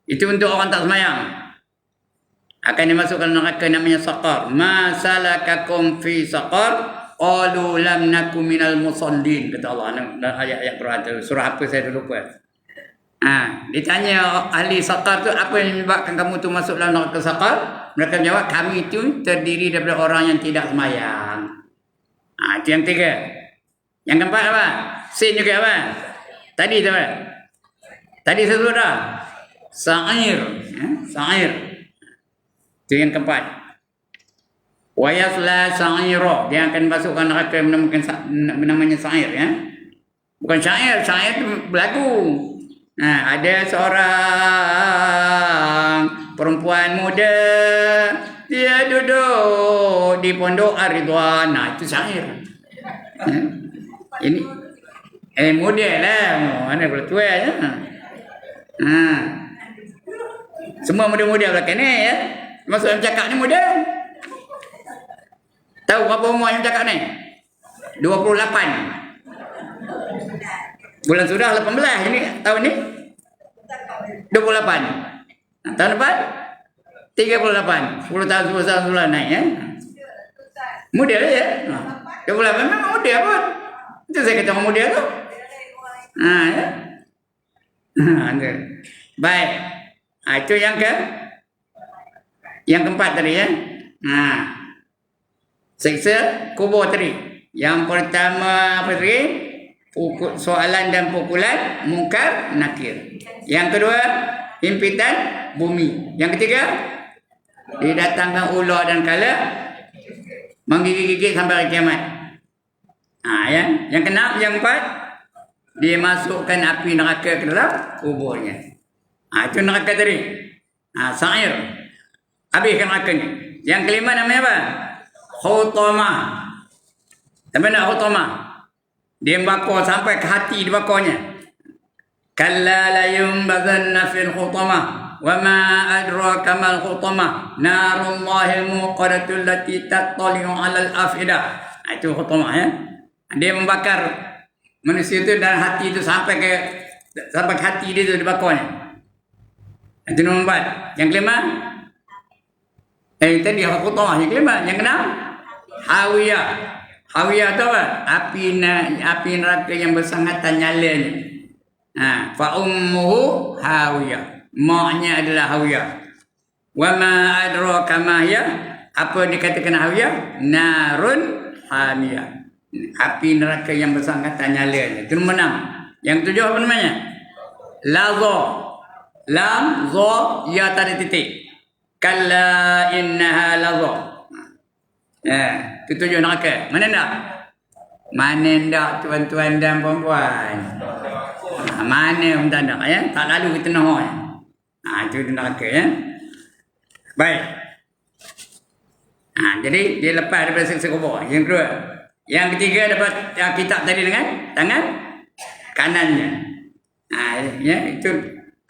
Itu untuk orang tak semayang. Akan dimasukkan neraka namanya Saqar. Ma salakakum fi Saqar? Qalu lam nakum minal musallin. Kata Allah dalam ayat-ayat Quran tu. Surah apa saya dah lupa. Ditanya ahli Saqar tu, apa yang menyebabkan kamu tu masuk dalam neraka Saqar? Mereka menjawab, kami tu terdiri daripada orang yang tidak semayang. Itu yang tiga. Yang keempat apa? Sin juga apa? Tadi tu apa? Tadi saya sebut dah. Sa'ir. Sa'ir. Itu yang keempat. Wa yasla sa'ira. Dia akan masukkan neraka yang namanya sa'ir ya. Bukan syair, syair itu berlagu. Ada seorang perempuan muda, dia duduk di pondok Ar-Ridwan. Itu syair. Ini model lah. Mana kalau tua ya. Semua muda-muda belakang ni ya. Masuk yang cakap ni muda. Tahu berapa umur yang cakap ni? 28. Bulan sudah 18 ini tahun ni 28. Tahun depan 38. 10 tahun 10 tahun bulan naik ya. Muda lah ya. 28 memang muda pun. Itu saya kata orang muda tu. Ya. Baik. Itu yang keempat tadi ya. Siksa kubur tadi. Yang pertama apa tadi? Soalan dan pukulan mungkar nakir. Yang kedua, himpitan bumi. Yang ketiga, didatangkan ular dan kala menggigit-gigit sampai hari kiamat. Ya. Yang keenam, yang keempat, dimasukkan api neraka ke dalam kuburnya. Itu neraka tadi. Sa'ir. Habiskan neraka ni. Yang kelima namanya apa? Khutamah. Sampai nak khutamah. Dia bakar sampai ke hati dibakarnya. Kalla la yumbazanna fil khutamah Wa ma adraka mal hutamah. Narullahil muqadatul lati tattali'u 'alal afidah. Itu hutamah ya. Dia membakar manusia itu dan hati itu sampai ke hati dia itu dibakarnya. Itu nombor 4. Yang kelima, tadi hutamah. Yang kelima, yang keenam, hawiyah. Hawiyah itu apa? Api neraka yang bersangatan nyalanya. Fa ummuhu hawiyah. Maknya adalah hawiyah. Wa ma adraka ma hiya? Apa dikatakan hawiyah? Narun hamiyah. Api neraka yang bersangatan nyalanya. Itu nombor 6. Yang 7 apa namanya? Laza. Lam, za, ya tadi titik. Kalla innaha laza. Itu 7 neraka. Mana nak? Mana nak tuan-tuan dan puan-puan? Mana pun tak nak ya? Tak lalu kita nak ya? Itu neraka ya. Baik. Jadi dia lepas daripada siksa kubur. Yang kedua. Yang ketiga dapat kitab tadi dengan tangan kanannya. Ya, itu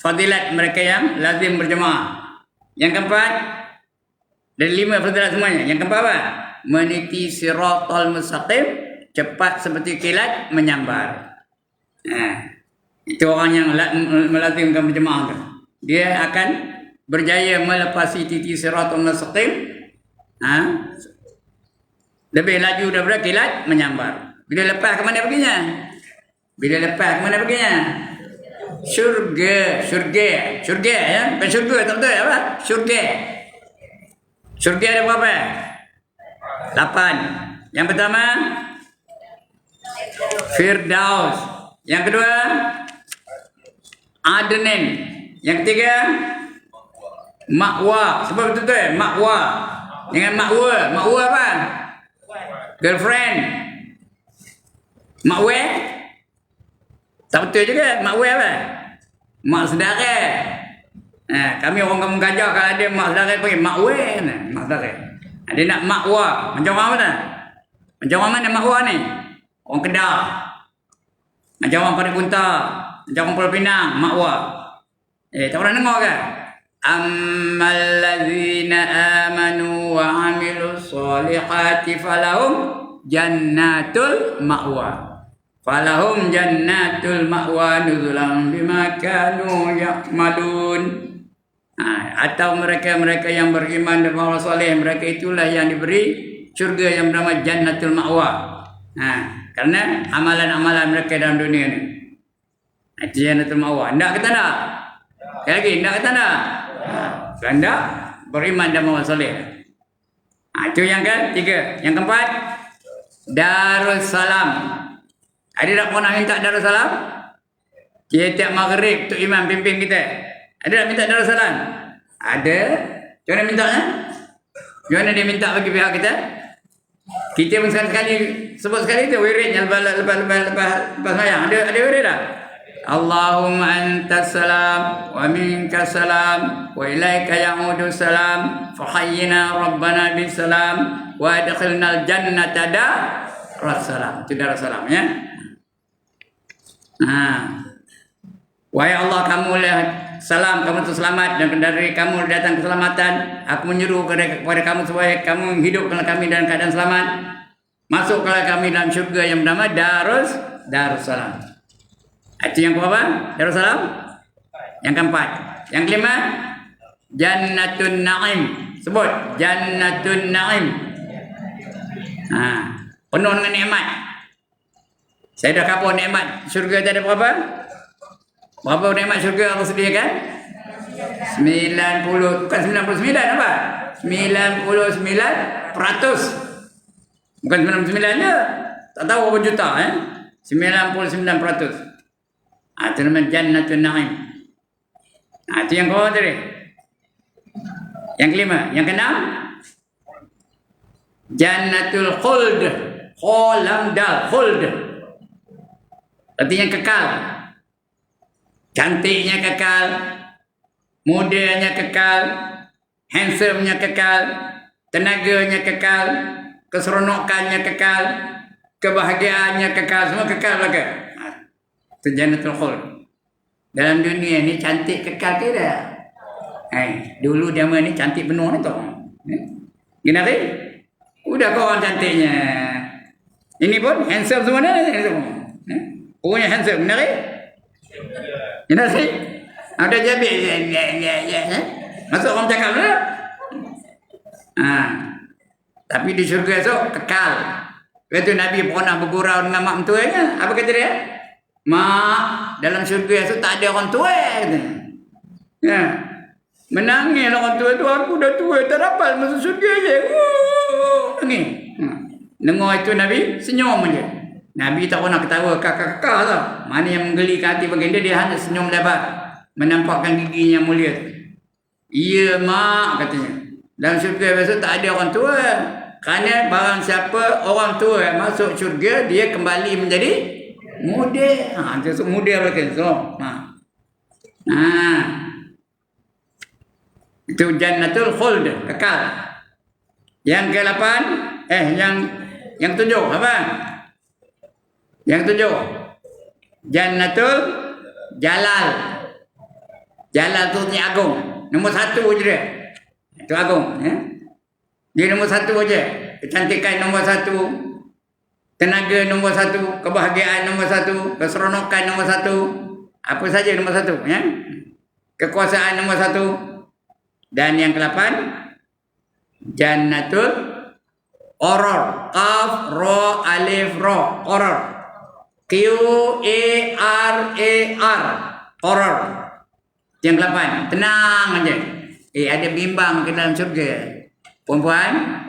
fadilat mereka yang lazim berjemaah. Yang keempat, dari 5 fadilat semuanya. Yang keempat apa? Meniti siratal mustaqim, cepat seperti kilat menyambar. Itu orang yang melazimkan berjemaah tu. Dia akan berjaya melepasi titi siratal mustaqim. Lebih laju daripada kilat menyambar. Bila lepas ke mana perginya? Bila lepas ke mana perginya? Syurga ya. Bukan syurga, tak betul apa? Syurga ada berapa? 8. Yang pertama Firdaus. Yang kedua Adnin. Yang ketiga Ma'wa. Sebab betul-betul Ma'wa. Dengan Ma'wa. Ma'wa apa? Girlfriend. Makwe? Tak betul juga. Makwe apa? Mak saudara. Kami orang kampung Gajah kalau ada mak saudara pergi makwe. Mak saudara. Dia nak makwa. Macam orang mana? Macam orang mana makwa ni? Orang Kedah. Macam orang Parit Kunta. Macam orang Pulau Pinang. Makwa. Tak pernah dengar ke? Ammal ladzina amanu wa amilus solihati falahum jannatul ma'wa. Falahum jannatul ma'wa nuzulan bima kanu ya'malun. Atau mereka-mereka yang beriman dan beramal soleh, mereka itulah yang diberi syurga yang bernama jannatul ma'wa. Karena amalan-amalan mereka dalam dunia ni. Itu jannatul ma'wa. Ndak kata tak? Sekali lagi, ndak kata tak? Anda beriman dan beramal soleh. Itu yang ketiga. Yang keempat, Darussalam. Ada tak pernah minta Darussalam? Tiap maghrib tu imam pimpin kita. Ada tak minta Darussalam? Ada. Macam mana mintanya? Macam mana dia minta bagi pihak kita? Kita pun sekali sebut sekali tu wiridnya lepas sayang. Ada wirid tak? Allahumma antas salam wa minkas salam wa ilaika ya'udu salam fahayyina rabbana bisalam wa adkhilnal jannata darussalam. Itu darussalam ya. Wahai Allah, kamulah salam, kamu itu selamat, dan dari kamu datang keselamatan. Aku menyeru kepada kamu supaya kamu hidupkanlah kami dalam keadaan selamat. Masukkanlah kami dalam syurga yang bernama Darussalam. Itu yang keberapa? Darussalam. Yang keempat. Yang kelima, Jannatun Na'im. Sebut Jannatun Na'im. Penuh dengan nikmat. Saya dah kapur nikmat syurga tadi berapa? Berapa nikmat syurga Allah sediakan? 90, bukan 99 apa? 99%. Bukan 99 je. Tak tahu berapa juta 99%. Itu namanya Jannatun Na'im. Itu yang kedua tadi. Yang kelima. Yang keenam, Jannatul Khuld. Kholam dal Khuld. Artinya kekal. Cantiknya kekal, mudanya kekal, handsome-nya kekal, tenaganya kekal, keseronokannya kekal, kebahagiaannya kekal, semua kekal belaka. Itu Jannatul Khuld. Dalam dunia ni cantik kekal tidak? Dulu dia ni cantik penuh ni tau. Gimana ni? Udah kawan cantiknya. Ini pun handsome semua ni. Pokoknya handsome. Benar ni? Benar ni? Ada jadi. Masuk orang cakap dulu. Tapi di syurga esok kekal. Lepas tu Nabi pernah bergurau dengan mak mentuanya. Apa kata dia? Mak, dalam syurga esok tak ada orang tua. Ya. Menangis orang tua tu. Aku dah tua, tak dapat masuk syurga je. Nangis. Dengar itu Nabi, senyum je. Nabi tak pernah ketawa kakak-kakak tau. Mana yang menggelikan hati baginda, dia hanya senyum lebar. Menampakkan giginya yang mulia tu. Ya mak, katanya. Dalam syurga besok tak ada orang tua. Kerana barang siapa orang tua masuk syurga, dia kembali menjadi muda. Jadi muda berarti. So, itu jannatul khuld, kekal. Yang ke-8, yang 7 apa? Yang 7. Jannatul jalal. Jalal tu ni agung. Nombor 1 je dia. Itu agung, ya. Dia nombor 1 aja. Kecantikan nombor 1. Tenaga nombor 1. Kebahagiaan nombor 1. Keseronokan nombor 1. Apa saja nombor 1, ya. Kekuasaan nombor 1. Dan yang ke-8, Jannatul Qoror. Qaf Ra Alif Ra. Qoror. Q-A-R-A-R. Qoror. Yang ke-8, tenang aja. Ada bimbang ke dalam syurga. Perempuan?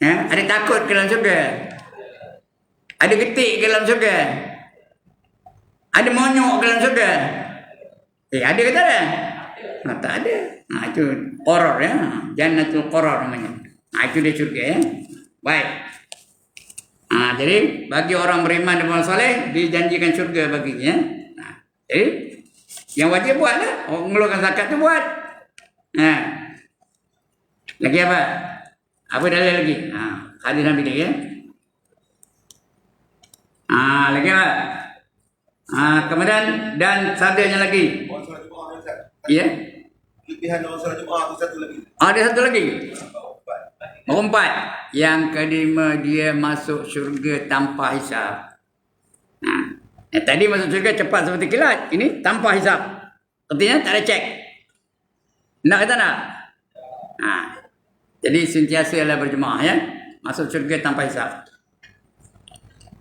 Ada takut ke dalam syurga? Ada getik ke dalam syurga? Ada monyok ke dalam syurga? Ada ke tak ada? Tak ada. Itu Qoror, ya. Jannatul Qoror namanya. Itu dia syurga, ya. Baik. Jadi bagi orang beriman dan beramal soleh dijanjikan syurga baginya. Jadi yang wajib buatlah. Orang mengeluarkan zakat tu buat. Lagi apa? Apa dalil lagi? Hadis Nabi lagi, ya. Lagi apa? Kemudian dan sabdanya lagi. Orang solat Jumaat ni, Ustaz. Ya. Kelebihan orang solat Jumaat tu satu lagi. Ada satu lagi. Empat. Yang kelima, dia masuk syurga tanpa hisab. Tadi masuk syurga cepat seperti kilat. Ini tanpa hisab. Artinya tak ada cek. Nak kata nak? Jadi sentiasalah berjemaah, ya. Masuk syurga tanpa hisab.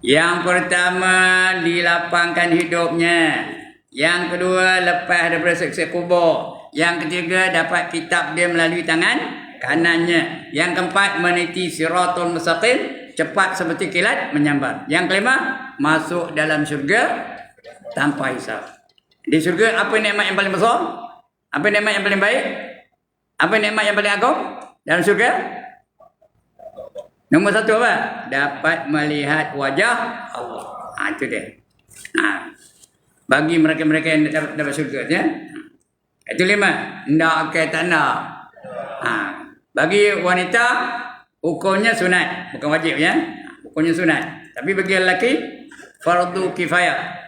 Yang pertama, dilapangkan hidupnya. Yang kedua, lepas daripada siksa kubur. Yang ketiga, dapat kitab dia melalui tangan kanannya. Yang keempat, meniti siratul mustaqim, cepat seperti kilat menyambar. Yang kelima, masuk dalam syurga tanpa hisab. Di syurga apa nikmat yang paling besar? Apa nikmat yang paling baik? Apa nikmat yang paling agung dalam syurga? Nombor 1 apa? Dapat melihat wajah Allah. Itu dia. Bagi mereka-mereka yang dapat syurga, ya. Itu 5. Ndak ke tak nak. Bagi wanita hukumnya sunat, bukan wajib, ya. Hukumnya sunat. Tapi bagi lelaki fardu kifayah.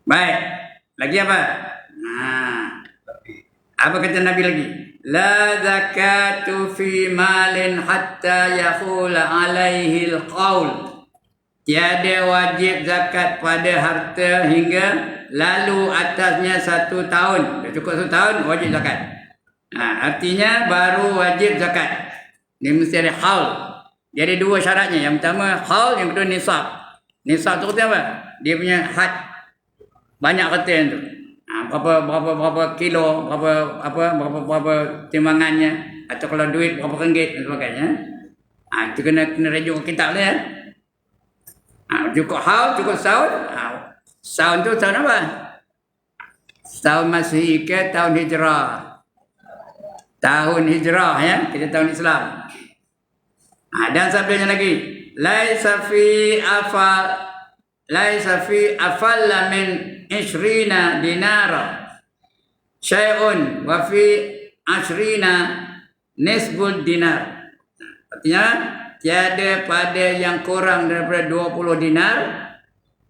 Baik. Lagi apa? Apa kata Nabi lagi? La zakatu fi malin hatta yakhula alaihi alqaul. Tiada wajib zakat pada harta hingga lalu atasnya 1 tahun. Dah cukup 1 tahun wajib zakat. Artinya baru wajib zakat. Dia mesti ada haul. Dia ada 2 syaratnya. Yang pertama haul, yang kedua nisab. Nisab tu kata apa? Dia punya had banyak kata yang tu. Berapa kilo, berapa timbangannya, atau kalau duit berapa ringgit dan sebagainya. Itu kena rujuk kitab dia. Cukup haul, cukup saun. Saun tu saun apa? Tahun Masihi ke tahun Hijrah? Tahun Hijrah, ya. Kita tahun Islam. Dan sabdanya lagi, laisa fi afalla min 20 dinara syai'un wa fi 20 nisbul dinar. Artinya tiada pada yang kurang daripada 20 dinar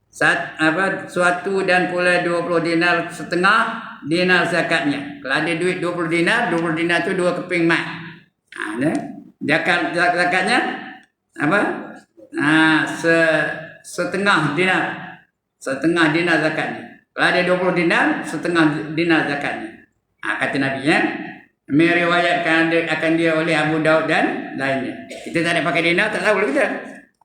suatu dan pula 20 dinar setengah dinar zakatnya. Kalau ada duit 20 dinar, 20 dinar tu 2 keping mat. Ya. Zakatnya apa? Setengah dinar. Setengah dinar zakatnya. Kalau ada 20 dinar, setengah dinar zakatnya. Kata Nabi ya. Meriwayatkan akan dia oleh Abu Daud dan lainnya. Kita tak ada pakai dinar, tak tahu lah kita.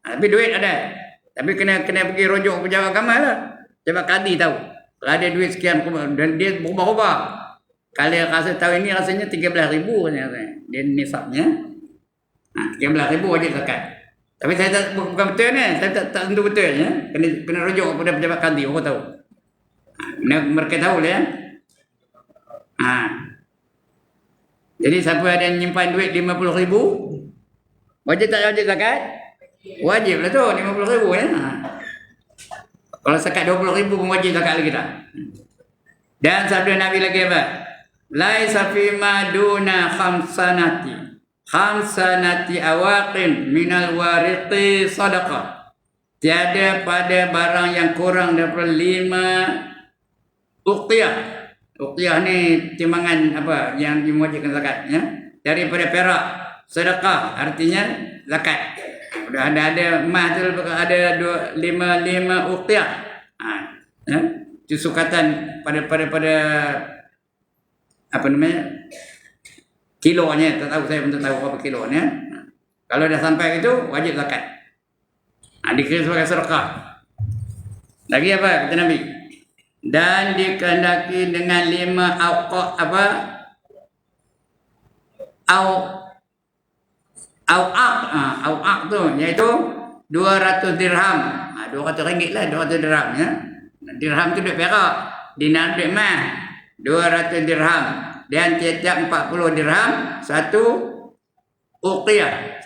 Tapi duit ada. Tapi kena pergi rujuk pejabat agama lah. Pejabat kadi tahu. Kalau ada duit sekian dan dia berubah-ubah. Kalau rasa tahun ini rasanya 13,000 dia nisabnya. 13,000 wajib zakat. Tapi saya tak bukan betul ni. Saya tak tentu betul ya. Kena rujuk kepada pejabat kadi, orang tahu. Mereka tahu lah ya. Jadi siapa ada yang nyimpan duit 50,000, wajib tak wajib zakat? Wajib lah tu 50,000 ya. Kalau zakat 20,000 pun wajib zakat lagi tak? Dan sabda Nabi lagi apa? Laisa fi ma duna khamsanati awaqin minal wariqi sadaqah. Tiada pada barang yang kurang daripada 5 uqiyah. Uqiyah ni timbangan apa yang diwajibkan zakat ya. Daripada perak sedekah artinya zakat. Sudah ada emas tu ada 5 uqiyah. Ya. Itu sukatan pada apa namanya? Kilonya, tak tahu saya pun tak tahu berapa kilonya. Kalau dah sampai itu wajib zakat. Dikira sebagai sedekah. Lagi apa kata Nabi? Dan dikehendaki dengan 5 awaq tu iaitu 200 dirham. 200 ringgit lah, 200 dirham ya. Dirham tu duit perak, dinar duit emas. 200 dirham dan tiap-tiap 40 dirham satu uqiyah.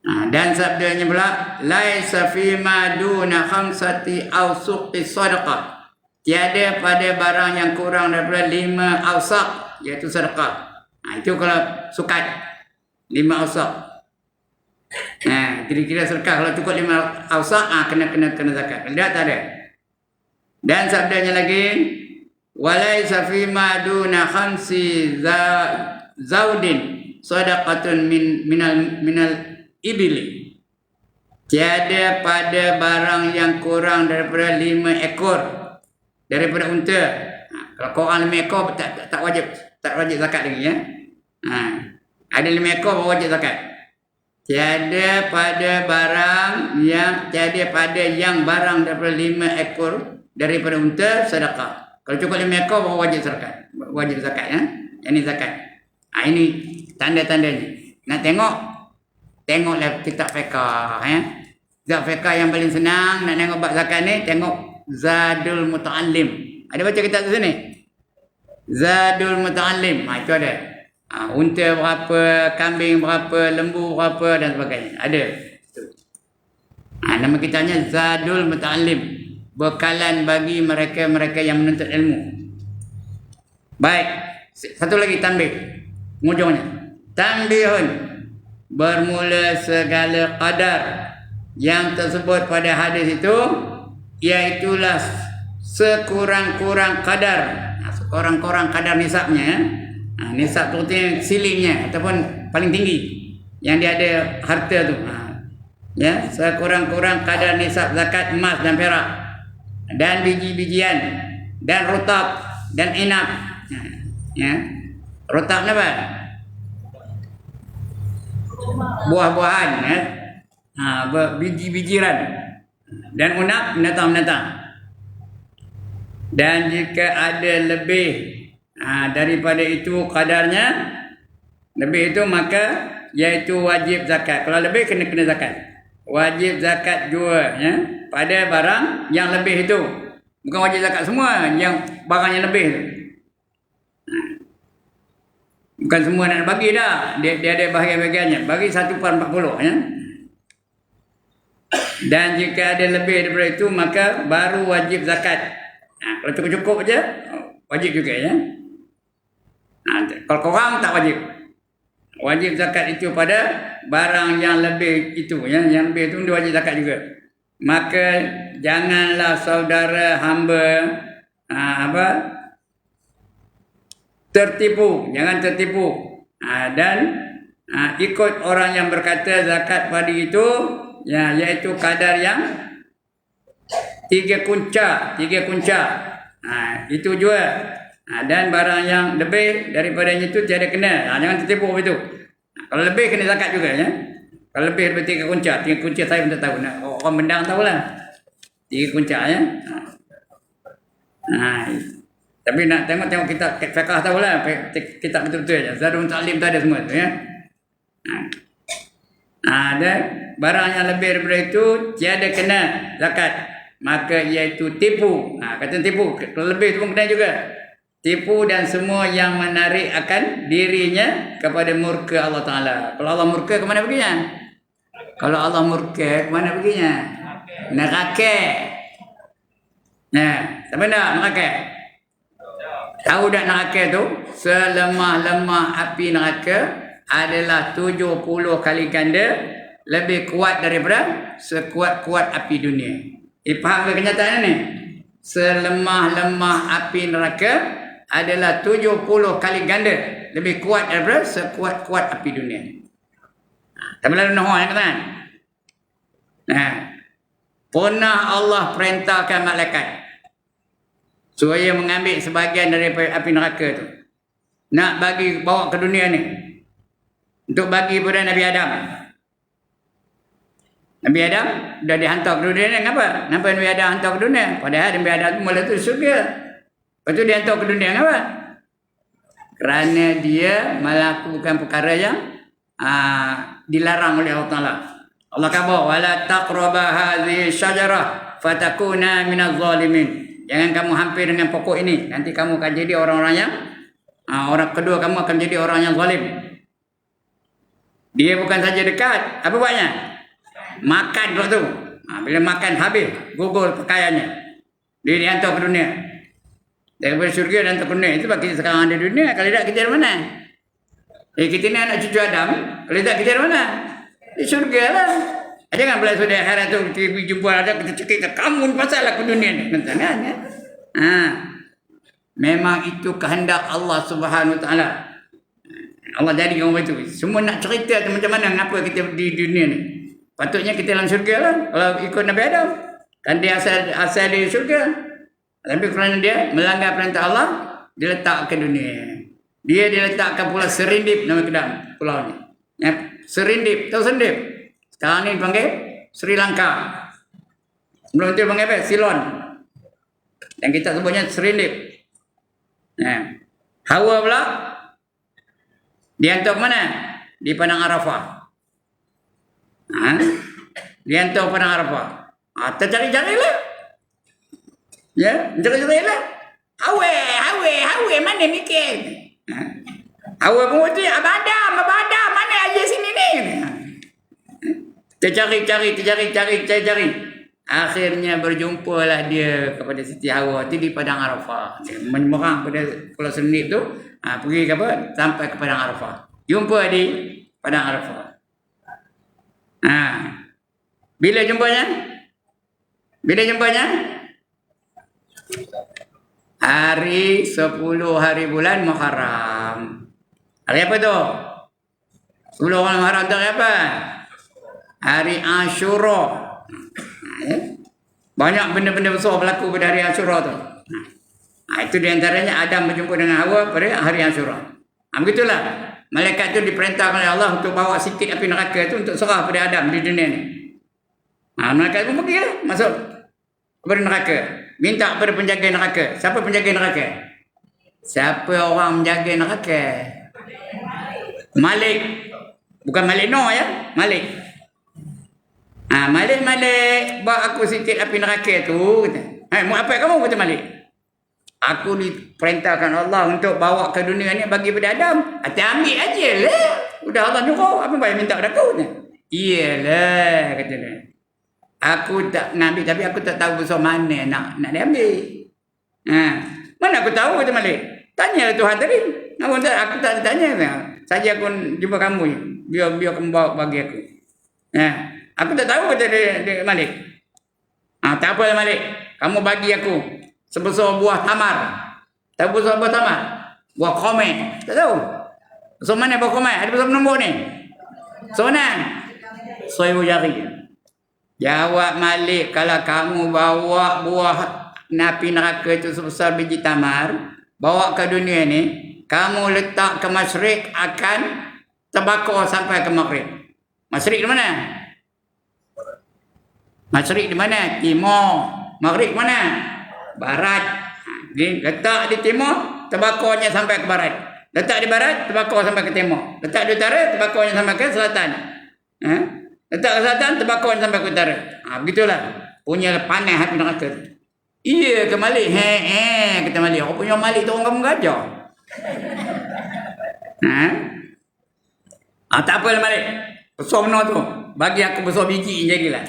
Dan sabdanya pula laisa fi ma duna khamsati awsuqi sadaqah. Tiada pada barang yang kurang daripada 5 awsaq iaitu sedekah. Itu kalau sukat 5 awsaq. Kira-kira sedekah kalau cukup 5 awsaq kena zakat. Tidak tak ada. Dan sabdanya lagi walaisa fi ma duna khamsi zaudin sadaqatun minal ibili. Tiada pada barang yang kurang daripada 5 ekor daripada unta. Kalau korang 5 ekor tak wajib zakat lagi ya. Ada 5 ekor baru wajib zakat. Tiada pada yang barang daripada 5 ekor daripada unta sedekah. Kalau cukup 5 ekor baru wajib zakat. Wajib zakat ya. Ini zakat. Ini tanda-tandanya. Nak tengoklah kitab fiqh ya. Kitab fiqh yang paling senang nak tengok bab zakat ni, tengok Zadul Muta'allim. Ada baca kitab tu sini? Zadul Muta'allim. Itu ada. Unta berapa, kambing berapa, lembu berapa dan sebagainya. Ada. Nama kitabnya Zadul Muta'allim. Bekalan bagi mereka-mereka yang menuntut ilmu. Baik. Satu lagi tambih. Penghujungnya. Tambihun. Bermula segala qadar yang tersebut pada hadis itu iaitulah sekurang-kurang qadar. Sekurang-kurang qadar nisabnya. Nisab tu artinya silingnya ataupun paling tinggi yang dia ada harta tu. Ya, sekurang-kurang qadar nisab zakat emas dan perak dan biji-bijian dan rutab dan inab. Ya. Rutab apa? Buah-buahan ya. Biji-bijiran dan unab binatang-binatang. Dan jika ada lebih daripada itu kadarnya, lebih itu maka iaitu wajib zakat. Kalau lebih kena zakat. Wajib zakat jua ya pada barang yang lebih itu. Bukan wajib zakat semua yang barang yang lebih itu. Bukan semua nak bagi dah. Dia ada bahagian-bahagiannya. Bagi 1/40 ya. Dan jika ada lebih daripada itu maka baru wajib zakat. Kalau cukup-cukup aja wajib juga ya. Kalau korang tak wajib. Wajib zakat itu pada barang yang lebih itu ya. Yang lebih itu dia wajib zakat juga. Maka janganlah saudara hamba apa? Tertipu, jangan tertipu. Dan ikut orang yang berkata zakat padi itu ya, iaitu kadar yang 3 kunca. Itu jual. Dan barang yang lebih daripadanya itu tiada kena. Jangan tertipu begitu. Kalau lebih kena zakat juga ya. Kalau lebih 3 kunca. 3 kunca saya pun tak tahu. Orang Bendang tahulah. 3 kunca ya. Tapi nak tengok kitab fiqh tahulah. Kitab betul-betul je. Zadul Muta'allim tu ada semua tu ya. Dan barang yang lebih daripada itu tiada kena zakat. Maka iaitu tipu. Kata tipu. Kalau lebih tu pun kena juga. Tipu dan semua yang menarik akan dirinya kepada murka Allah Ta'ala. Kalau Allah murka, ke mana perginya? Kalau Allah murka, ke mana perginya? Neraka. Siapa nak neraka? Tahu tak neraka tu? Selemah-lemah api neraka adalah 70 kali ganda lebih kuat daripada sekuat-kuat api dunia. Faham ke kenyataan ni? Selemah-lemah api neraka adalah 70 kali ganda lebih kuat daripada sekuat-kuat api dunia. Tak boleh nak yang kata. Pernah Allah perintahkan malaikat supaya mengambil sebahagian daripada api neraka tu. Nak bagi bawa ke dunia ni. Untuk bagi kepada Nabi Adam. Nabi Adam dah dihantar ke dunia ni. Kenapa? Kenapa Nabi Adam hantar ke dunia? Padahal Nabi Adam tu mula tu surga. Lepas tu dia hantar ke dunia. Kenapa? Kerana dia melakukan perkara yang dilarang oleh Allah Ta'ala. Allah kata, wala taqraba hadhihi syajarah fatakuna minaz zalimin. Jangan kamu hampir dengan pokok ini, nanti kamu akan jadi orang-orang yang orang kedua kamu akan jadi orang yang zalim. Dia bukan saja dekat, apa buatnya? Makan pula tu. Bila makan habis, gugul pakaiannya. Dia dihantar ke dunia. Daripada syurga dan ke dunia. Itu sebab kita sekarang ada dunia. Kalau tidak, kita dari mana? Kita ni anak cucu Adam. Kalau tidak, kita dari mana? Di syurga lah. Jangan bila sudah akhirat tu kita jumpa ada kita cakap kamu ni pasal lah ke dunia ni. Memang itu kehendak Allah Subhanahu Wa Taala. Allah jadi orang itu. Semua nak cerita macam mana ngapa kita di dunia ni. Patutnya kita dalam syurga lah. Kalau ikut Nabi Adam. Kan dia asal di syurga. Tapi kerana dia melanggar perintah Allah, dia letak ke dunia. Dia diletakkan Pulau Serindip nama kedam pulau ni. Serindip, tahu Serindip? Sekarang ni dipanggil Sri Lanka. Sebelum itu dipanggil apa? Ceylon. Yang kita sebutnya Serindip. Hawa pula dihantar mana? Di Padang Arafah. Dihantar Padang Arafah. Tercari-carilah. Ya, cari-carilah. Hawa mana mikir? Hawa pun tu abadam, mana aja sini ni? Tercari. Akhirnya berjumpalah dia kepada Siti Hawa tu di Padang Arafah. Dia menyeberang pada Pulau Serindip tu, pergi ke apa? Sampai ke Padang Arafah. Jumpa di Padang Arafah. Bila jumpanya? Hari 10 hari bulan Muharram. Hari apa tu? 10 bulan Muharram tu hari apa? Hari Ashura. Banyak benda-benda besar berlaku pada hari Ashura tu. Itu diantaranya Adam berjumpa dengan Hawa pada hari Ashura. Begitulah. Malaikat tu diperintahkan oleh Allah untuk bawa sikit api neraka tu untuk serah pada Adam di dunia ni. Malaikat pun pergi lah. Masuk kepada neraka. Minta kepada penjaga neraka. Siapa penjaga neraka? Siapa orang menjaga neraka? Malik. Bukan Malik Noh ya. Malik. Malik. Bawa aku sikit api neraka tu. Mau apa kamu? Kata Malik. Aku diperintahkan Allah untuk bawa ke dunia ni bagi pada Adam. Ambil aja lah. Udah Allah nyuruh. Apa payah minta pada aku? Iyalah. Kata dia. Aku tak nak ambil, tapi aku tak tahu besar mana nak diambil. Mana aku tahu, kata Malik. Tanya Tuhan tadi. Aku tak tanya. Saja aku jumpa kamu. Biar kamu bawa bagi aku. Aku tak tahu, kata dia Malik. Tak apalah Malik. Kamu bagi aku sebesar buah tamar. Tahu besar buah tamar? Buah komeh. Tak tahu? Besar mana buah komeh? Ada besar nombor ni? Besar mana? 1000 jari. Jawab Malik, kalau kamu bawa buah api neraka itu sebesar biji tamar, bawa ke dunia ni, kamu letak ke masyrik akan terbakar sampai ke maghrib. Masyrik di mana? Masyrik di mana? Timur. Maghrib mana? Barat. Letak di timur, terbakarnya sampai ke barat. Letak di barat, terbakar sampai ke timur. Letak di utara, terbakarnya sampai ke selatan. Letak ke selatan, terbakarnya sampai ke utara. Begitulah. Punya panas api neraka. Iya ke Malik? Kata Malik. Aku punya Malik tu orang kamu gajah. Tak apalah Malik. Besar benar tu. Bagi aku besar biji jadilah.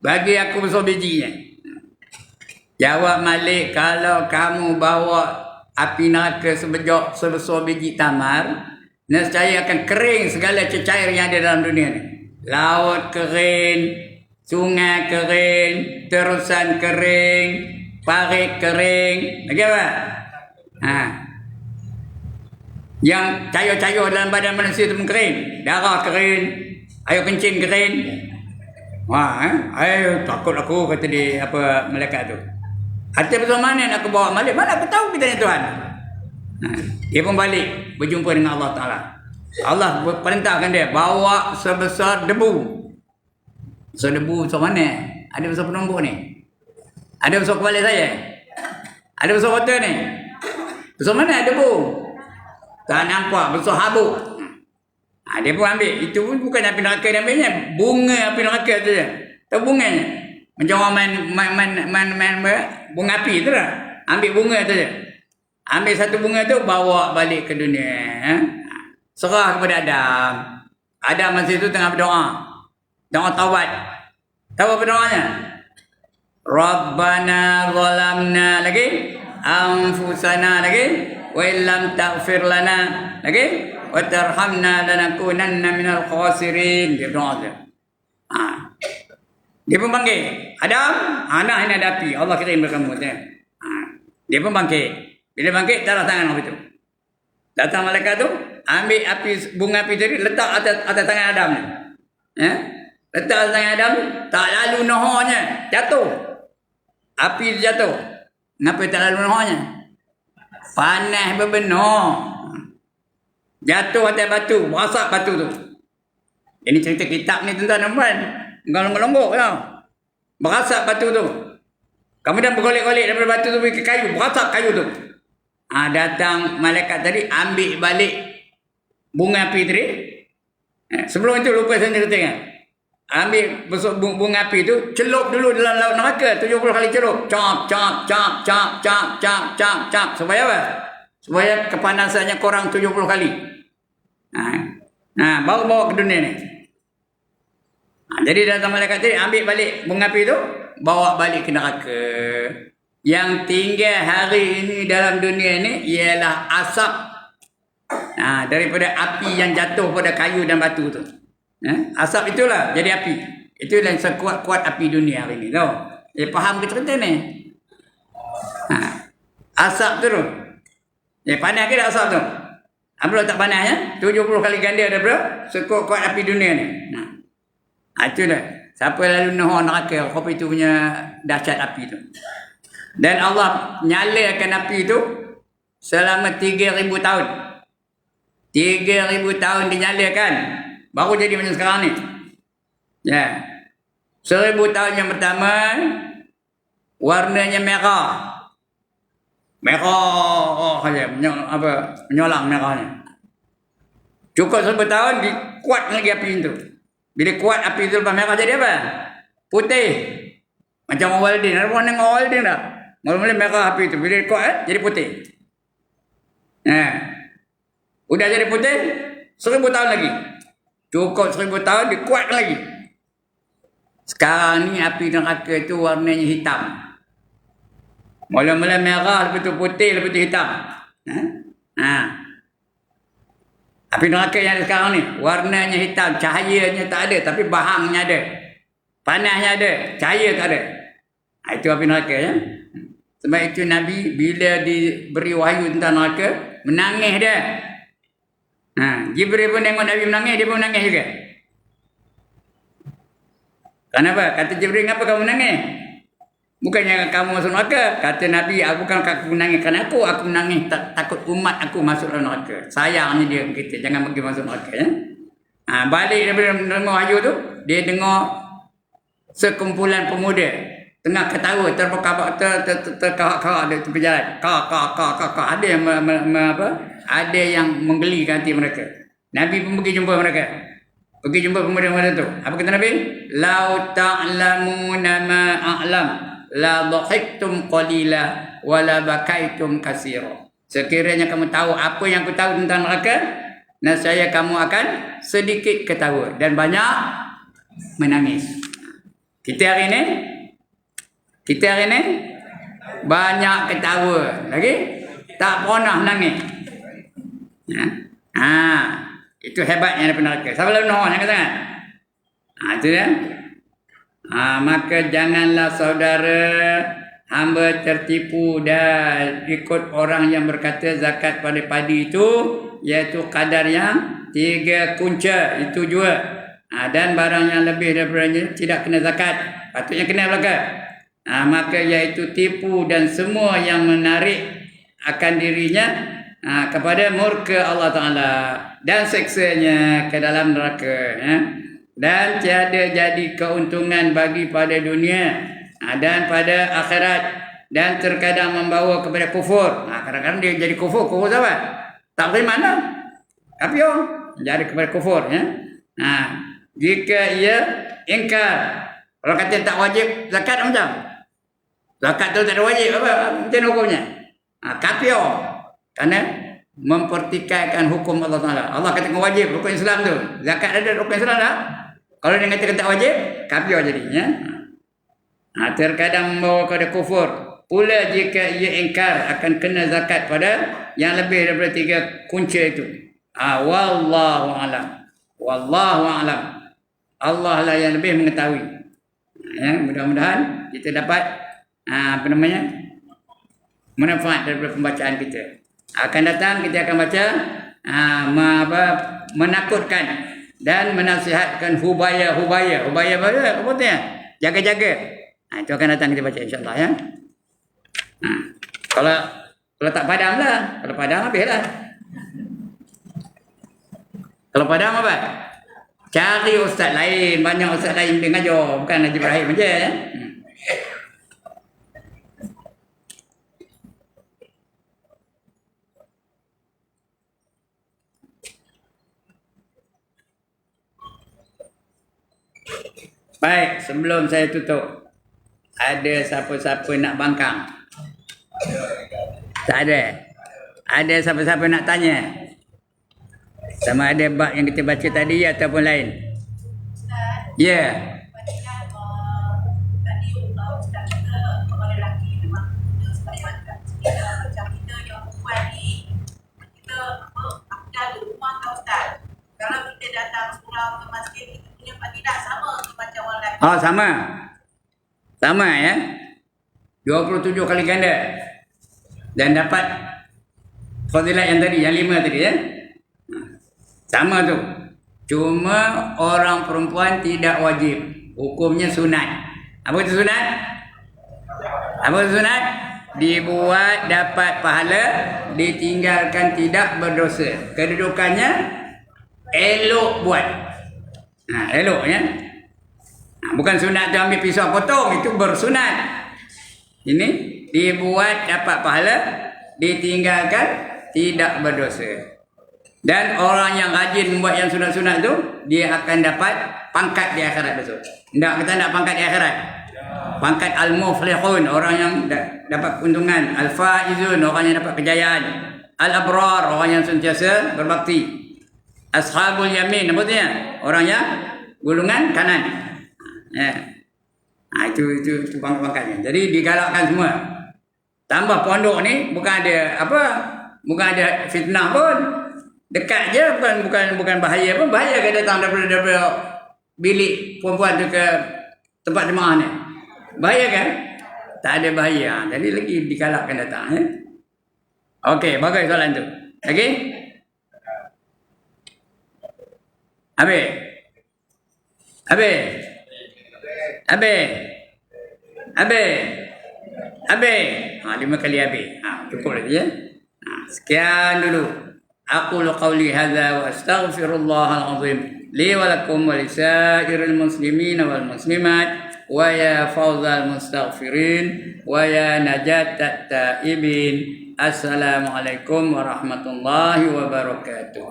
Bagi aku besar bijinya. Jawab Malik, kalau kamu bawa api neraka sebesar biji tamar, nescaya akan kering segala cecair yang ada dalam dunia ni. Laut kering, sungai kering, terusan kering, parit kering. Lagi apa? Yang cair-cair dalam badan manusia tu pun kering. Darah kering, air kencing kering. Takut aku, kata dia, malaikat tu. Hati besar mana nak aku bawa Malik? Mana aku tahu kita ni Tuhan. Dia pun balik berjumpa dengan Allah Ta'ala. Allah perintahkan dia bawa sebesar debu. Sebesar debu besar mana? Ada besar penumbuk ni? Ada besar kepala saya? Ada besar otak ni? Besar mana debu? Tak nampak, besar habuk. Dia pun ambil. Itu pun bukan api neraka dia ambilnya. Bunga api neraka tu je. Tahu bunganya? Macam orang main bunga api tu lah. Ambil bunga tu je. Ambil satu bunga tu, bawa balik ke dunia. Serah kepada Adam. Adam masa itu tengah berdoa. Doa taubat. Tahu apa doanya? Rabbana zalamna lagi. Anfusana lagi. Wa illam taghfir lana lagi. Wa tarhamna lanakunanna minal khasirin. Dia doa tu. Dia pun bangkit. Adam, anak ini ada api. Allah kirim kamu. Dia pun bangkit. Bila bangkit, taruh tangan orang itu. Datang malaikat tu, ambil api, bunga api tadi, letak atas tangan Adam ni. Letak atas tangan Adam ni, tak lalu nohornya. Jatuh. Api tu jatuh. Kenapa tak lalu nohornya? Panas benar. Jatuh atas batu, berasak batu tu. Ini cerita kitab ni tuan-tuan dan puan. Longgok-longgok tau. Berasak batu tu. Kemudian bergolek-golek daripada batu tu pergi ke kayu. Berasak kayu tu. Datang malaikat tadi ambil balik bunga api tadi. Sebelum itu lupa saya cerita. Ambil bunga api tu, celup dulu dalam laut neraka. 70 kali celup. Cap. Supaya apa? Supaya kepanasannya kurang 70 kali. Bawa ke dunia ni. Jadi datang malaikat tadi ambil balik bunga api tu, bawa balik ke neraka. Yang tinggal hari ini dalam dunia ni ialah asap daripada api yang jatuh pada kayu dan batu tu. Asap itulah jadi api. Itulah yang sekuat-kuat api dunia hari ni. Tahu? Faham ke cerita ni? Asap tu. Panas ke asap tu? Apa tak panasnya? 70 kali ganda daripada sekuat-kuat api dunia ni. Itulah. Siapa lalu nohor neraka, kopi tu punya dahsyat api tu. Dan Allah nyalakan api tu selama 3,000 tahun. 3,000 tahun dinyalakan. Baru jadi macam sekarang ni. 1,000 tahun yang pertama, warnanya merah. Merah saja. Menyolang merahnya. Cukup 1,000 tahun, dikuat lagi api itu. Bila kuat api itu lepas merah jadi apa? Putih. Macam Waldin. Ada orang tengok Waldin tak? Mula-mula merah api itu. Bila kuat jadi putih. Udah jadi putih, 1,000 tahun lagi. Cukup 1,000 tahun, dikuat lagi. Sekarang ni api neraka itu warnanya hitam. Mula-mula merah, lepas itu putih, lepas itu hitam. Api neraka yang ada sekarang ni, warnanya hitam, cahayanya tak ada, tapi bahangnya ada. Panasnya ada, cahaya tak ada. Itu api neraka ya. Sebab itu Nabi bila diberi wahyu tentang neraka, menangis dia. Jibril pun tengok Nabi menangis, dia pun menangis juga. Kenapa? Kata Jibril, kenapa kamu menangis? Bukannya kamu masuk neraka. Kata Nabi, bukan aku menangis kerana aku menangis takut umat aku masuk dalam neraka. Sayangnya dia kita, jangan bagi masuk neraka. Ya? Balik daripada dengar wahyu tu, dia dengar sekumpulan pemuda tengah ketawa, terkawak-kawak di tepi jalan. Kawak. Ada yang ada yang menggelikan hati mereka. Nabi pun pergi jumpa mereka. Pergi jumpa pemuda-pemuda tu. Apa kata Nabi? Lau ta'lamuna ma a'lam la dhahiktum qalila wa la bakaitum katsira. Sekiranya kamu tahu apa yang aku tahu tentang neraka, nescaya kamu akan sedikit ketawa dan banyak menangis. Kita hari ni banyak ketawa, lagi tak pernah menangis. Itu hebatnya daripada neraka. Siapa lalu jangan sangat. Itu dia. Maka janganlah saudara hamba tertipu dan ikut orang yang berkata zakat pada padi itu iaitu kadar yang 3 kunca itu jua. Dan barang yang lebih daripadanya tidak kena zakat. Patutnya kena zakat. Maka iaitu tipu dan semua yang menarik akan dirinya kepada murka Allah Ta'ala dan seksanya ke dalam neraka. Dan tiada jadi keuntungan bagi pada dunia dan pada akhirat, dan terkadang membawa kepada kufur. Kadang-kadang dia jadi kufur apa? Tak boleh mana? Kafir jadi kepada kufur. Jika ia ingkar, orang kata tak wajib zakat macam zakat tu tak ada wajib, apa macam hukumnya? Kafir kerana mempertikaikan hukum Allah Ta'ala. Allah kata wajib hukum Islam tu. Zakat ada hukum Islam tak? Kalau dia kata tak wajib, kafir jadinya. Terkadang membawa kepada kufur. Pula jika ia ingkar akan kena zakat pada yang lebih daripada 3 kunci itu. Wallahu a'lam. Wallahu a'lam. Allah lah yang lebih mengetahui. Mudah-mudahan kita dapat manfaat daripada pembacaan kita. Akan datang kita akan baca menakutkan dan menasihatkan hubaya apa tu ya? Jaga-jaga. Itu akan datang kita baca insya-Allah ya. Kalau tak padam lah. Kalau padam habislah. Kalau padam apa? Cari ustaz lain, banyak ustaz lain yang ngajar, bukan Haji Ibrahim aja ya. Baik, sebelum saya tutup, ada siapa-siapa nak bangkang? Tak ada. Ada siapa-siapa nak tanya? Sama ada bab yang kita baca tadi ataupun lain? Ya. Tadi Ustaz kata orang lelaki memang supaya macam kita yang perempuan ni, kita ada rumah tak Ustaz? Kalau kita datang surau ke masjid, kita punya fadilah sama ke macam orang lelaki? Oh, sama. Sama ya. 27 kali ganda. Dan dapat fadilah yang tadi, yang 5 tadi ya. Sama tu. Cuma orang perempuan tidak wajib. Hukumnya sunat. Apa itu sunat? Apa itu sunat? Dibuat dapat pahala, ditinggalkan tidak berdosa. Kedudukannya elok buat. Elok ya. Bukan sunat tu ambil pisau potong, itu bersunat. Ini dibuat dapat pahala, ditinggalkan tidak berdosa. Dan orang yang rajin membuat yang sunat-sunat tu, dia akan dapat pangkat di akhirat besok. Tak, kita nak pangkat di akhirat. Pangkat al-muflihun, orang yang dapat keuntungan. Al-faizun, orang yang dapat kejayaan. Al-abrar, orang yang sentiasa berbakti. Ashabul yamin, apa tu ya? Orang yang golongan kanan. Itu pangkat-pangkatnya. Jadi digalakkan semua. Tambah pondok ni bukan ada fitnah pun. Dekat je, bukan bahaya pun. Bahaya ke datang daripada bilik perempuan tu ke tempat jemaah ni? Bahaya kan? Tak ada bahaya. Jadi lagi dikalakkan datang. Okey, bagus soalan tu. Lagi? Habis? Habis? Habis? Habis? Habis? 5 kali habis. Cukup lagi ya. Sekian dulu. Aqulu qawli hadza wa astaghfirullahal azim li wa lakum wa lisairil muslimin wal muslimat wa ya fawzal mustaghfirin wa ya najat taibin. Assalamualaikum warahmatullahi wabarakatuh.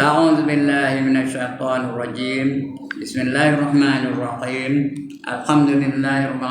A'udzu billahi minasyaitonir rajim. Bismillahirrahmanirrahim. Alhamdulillahirabbil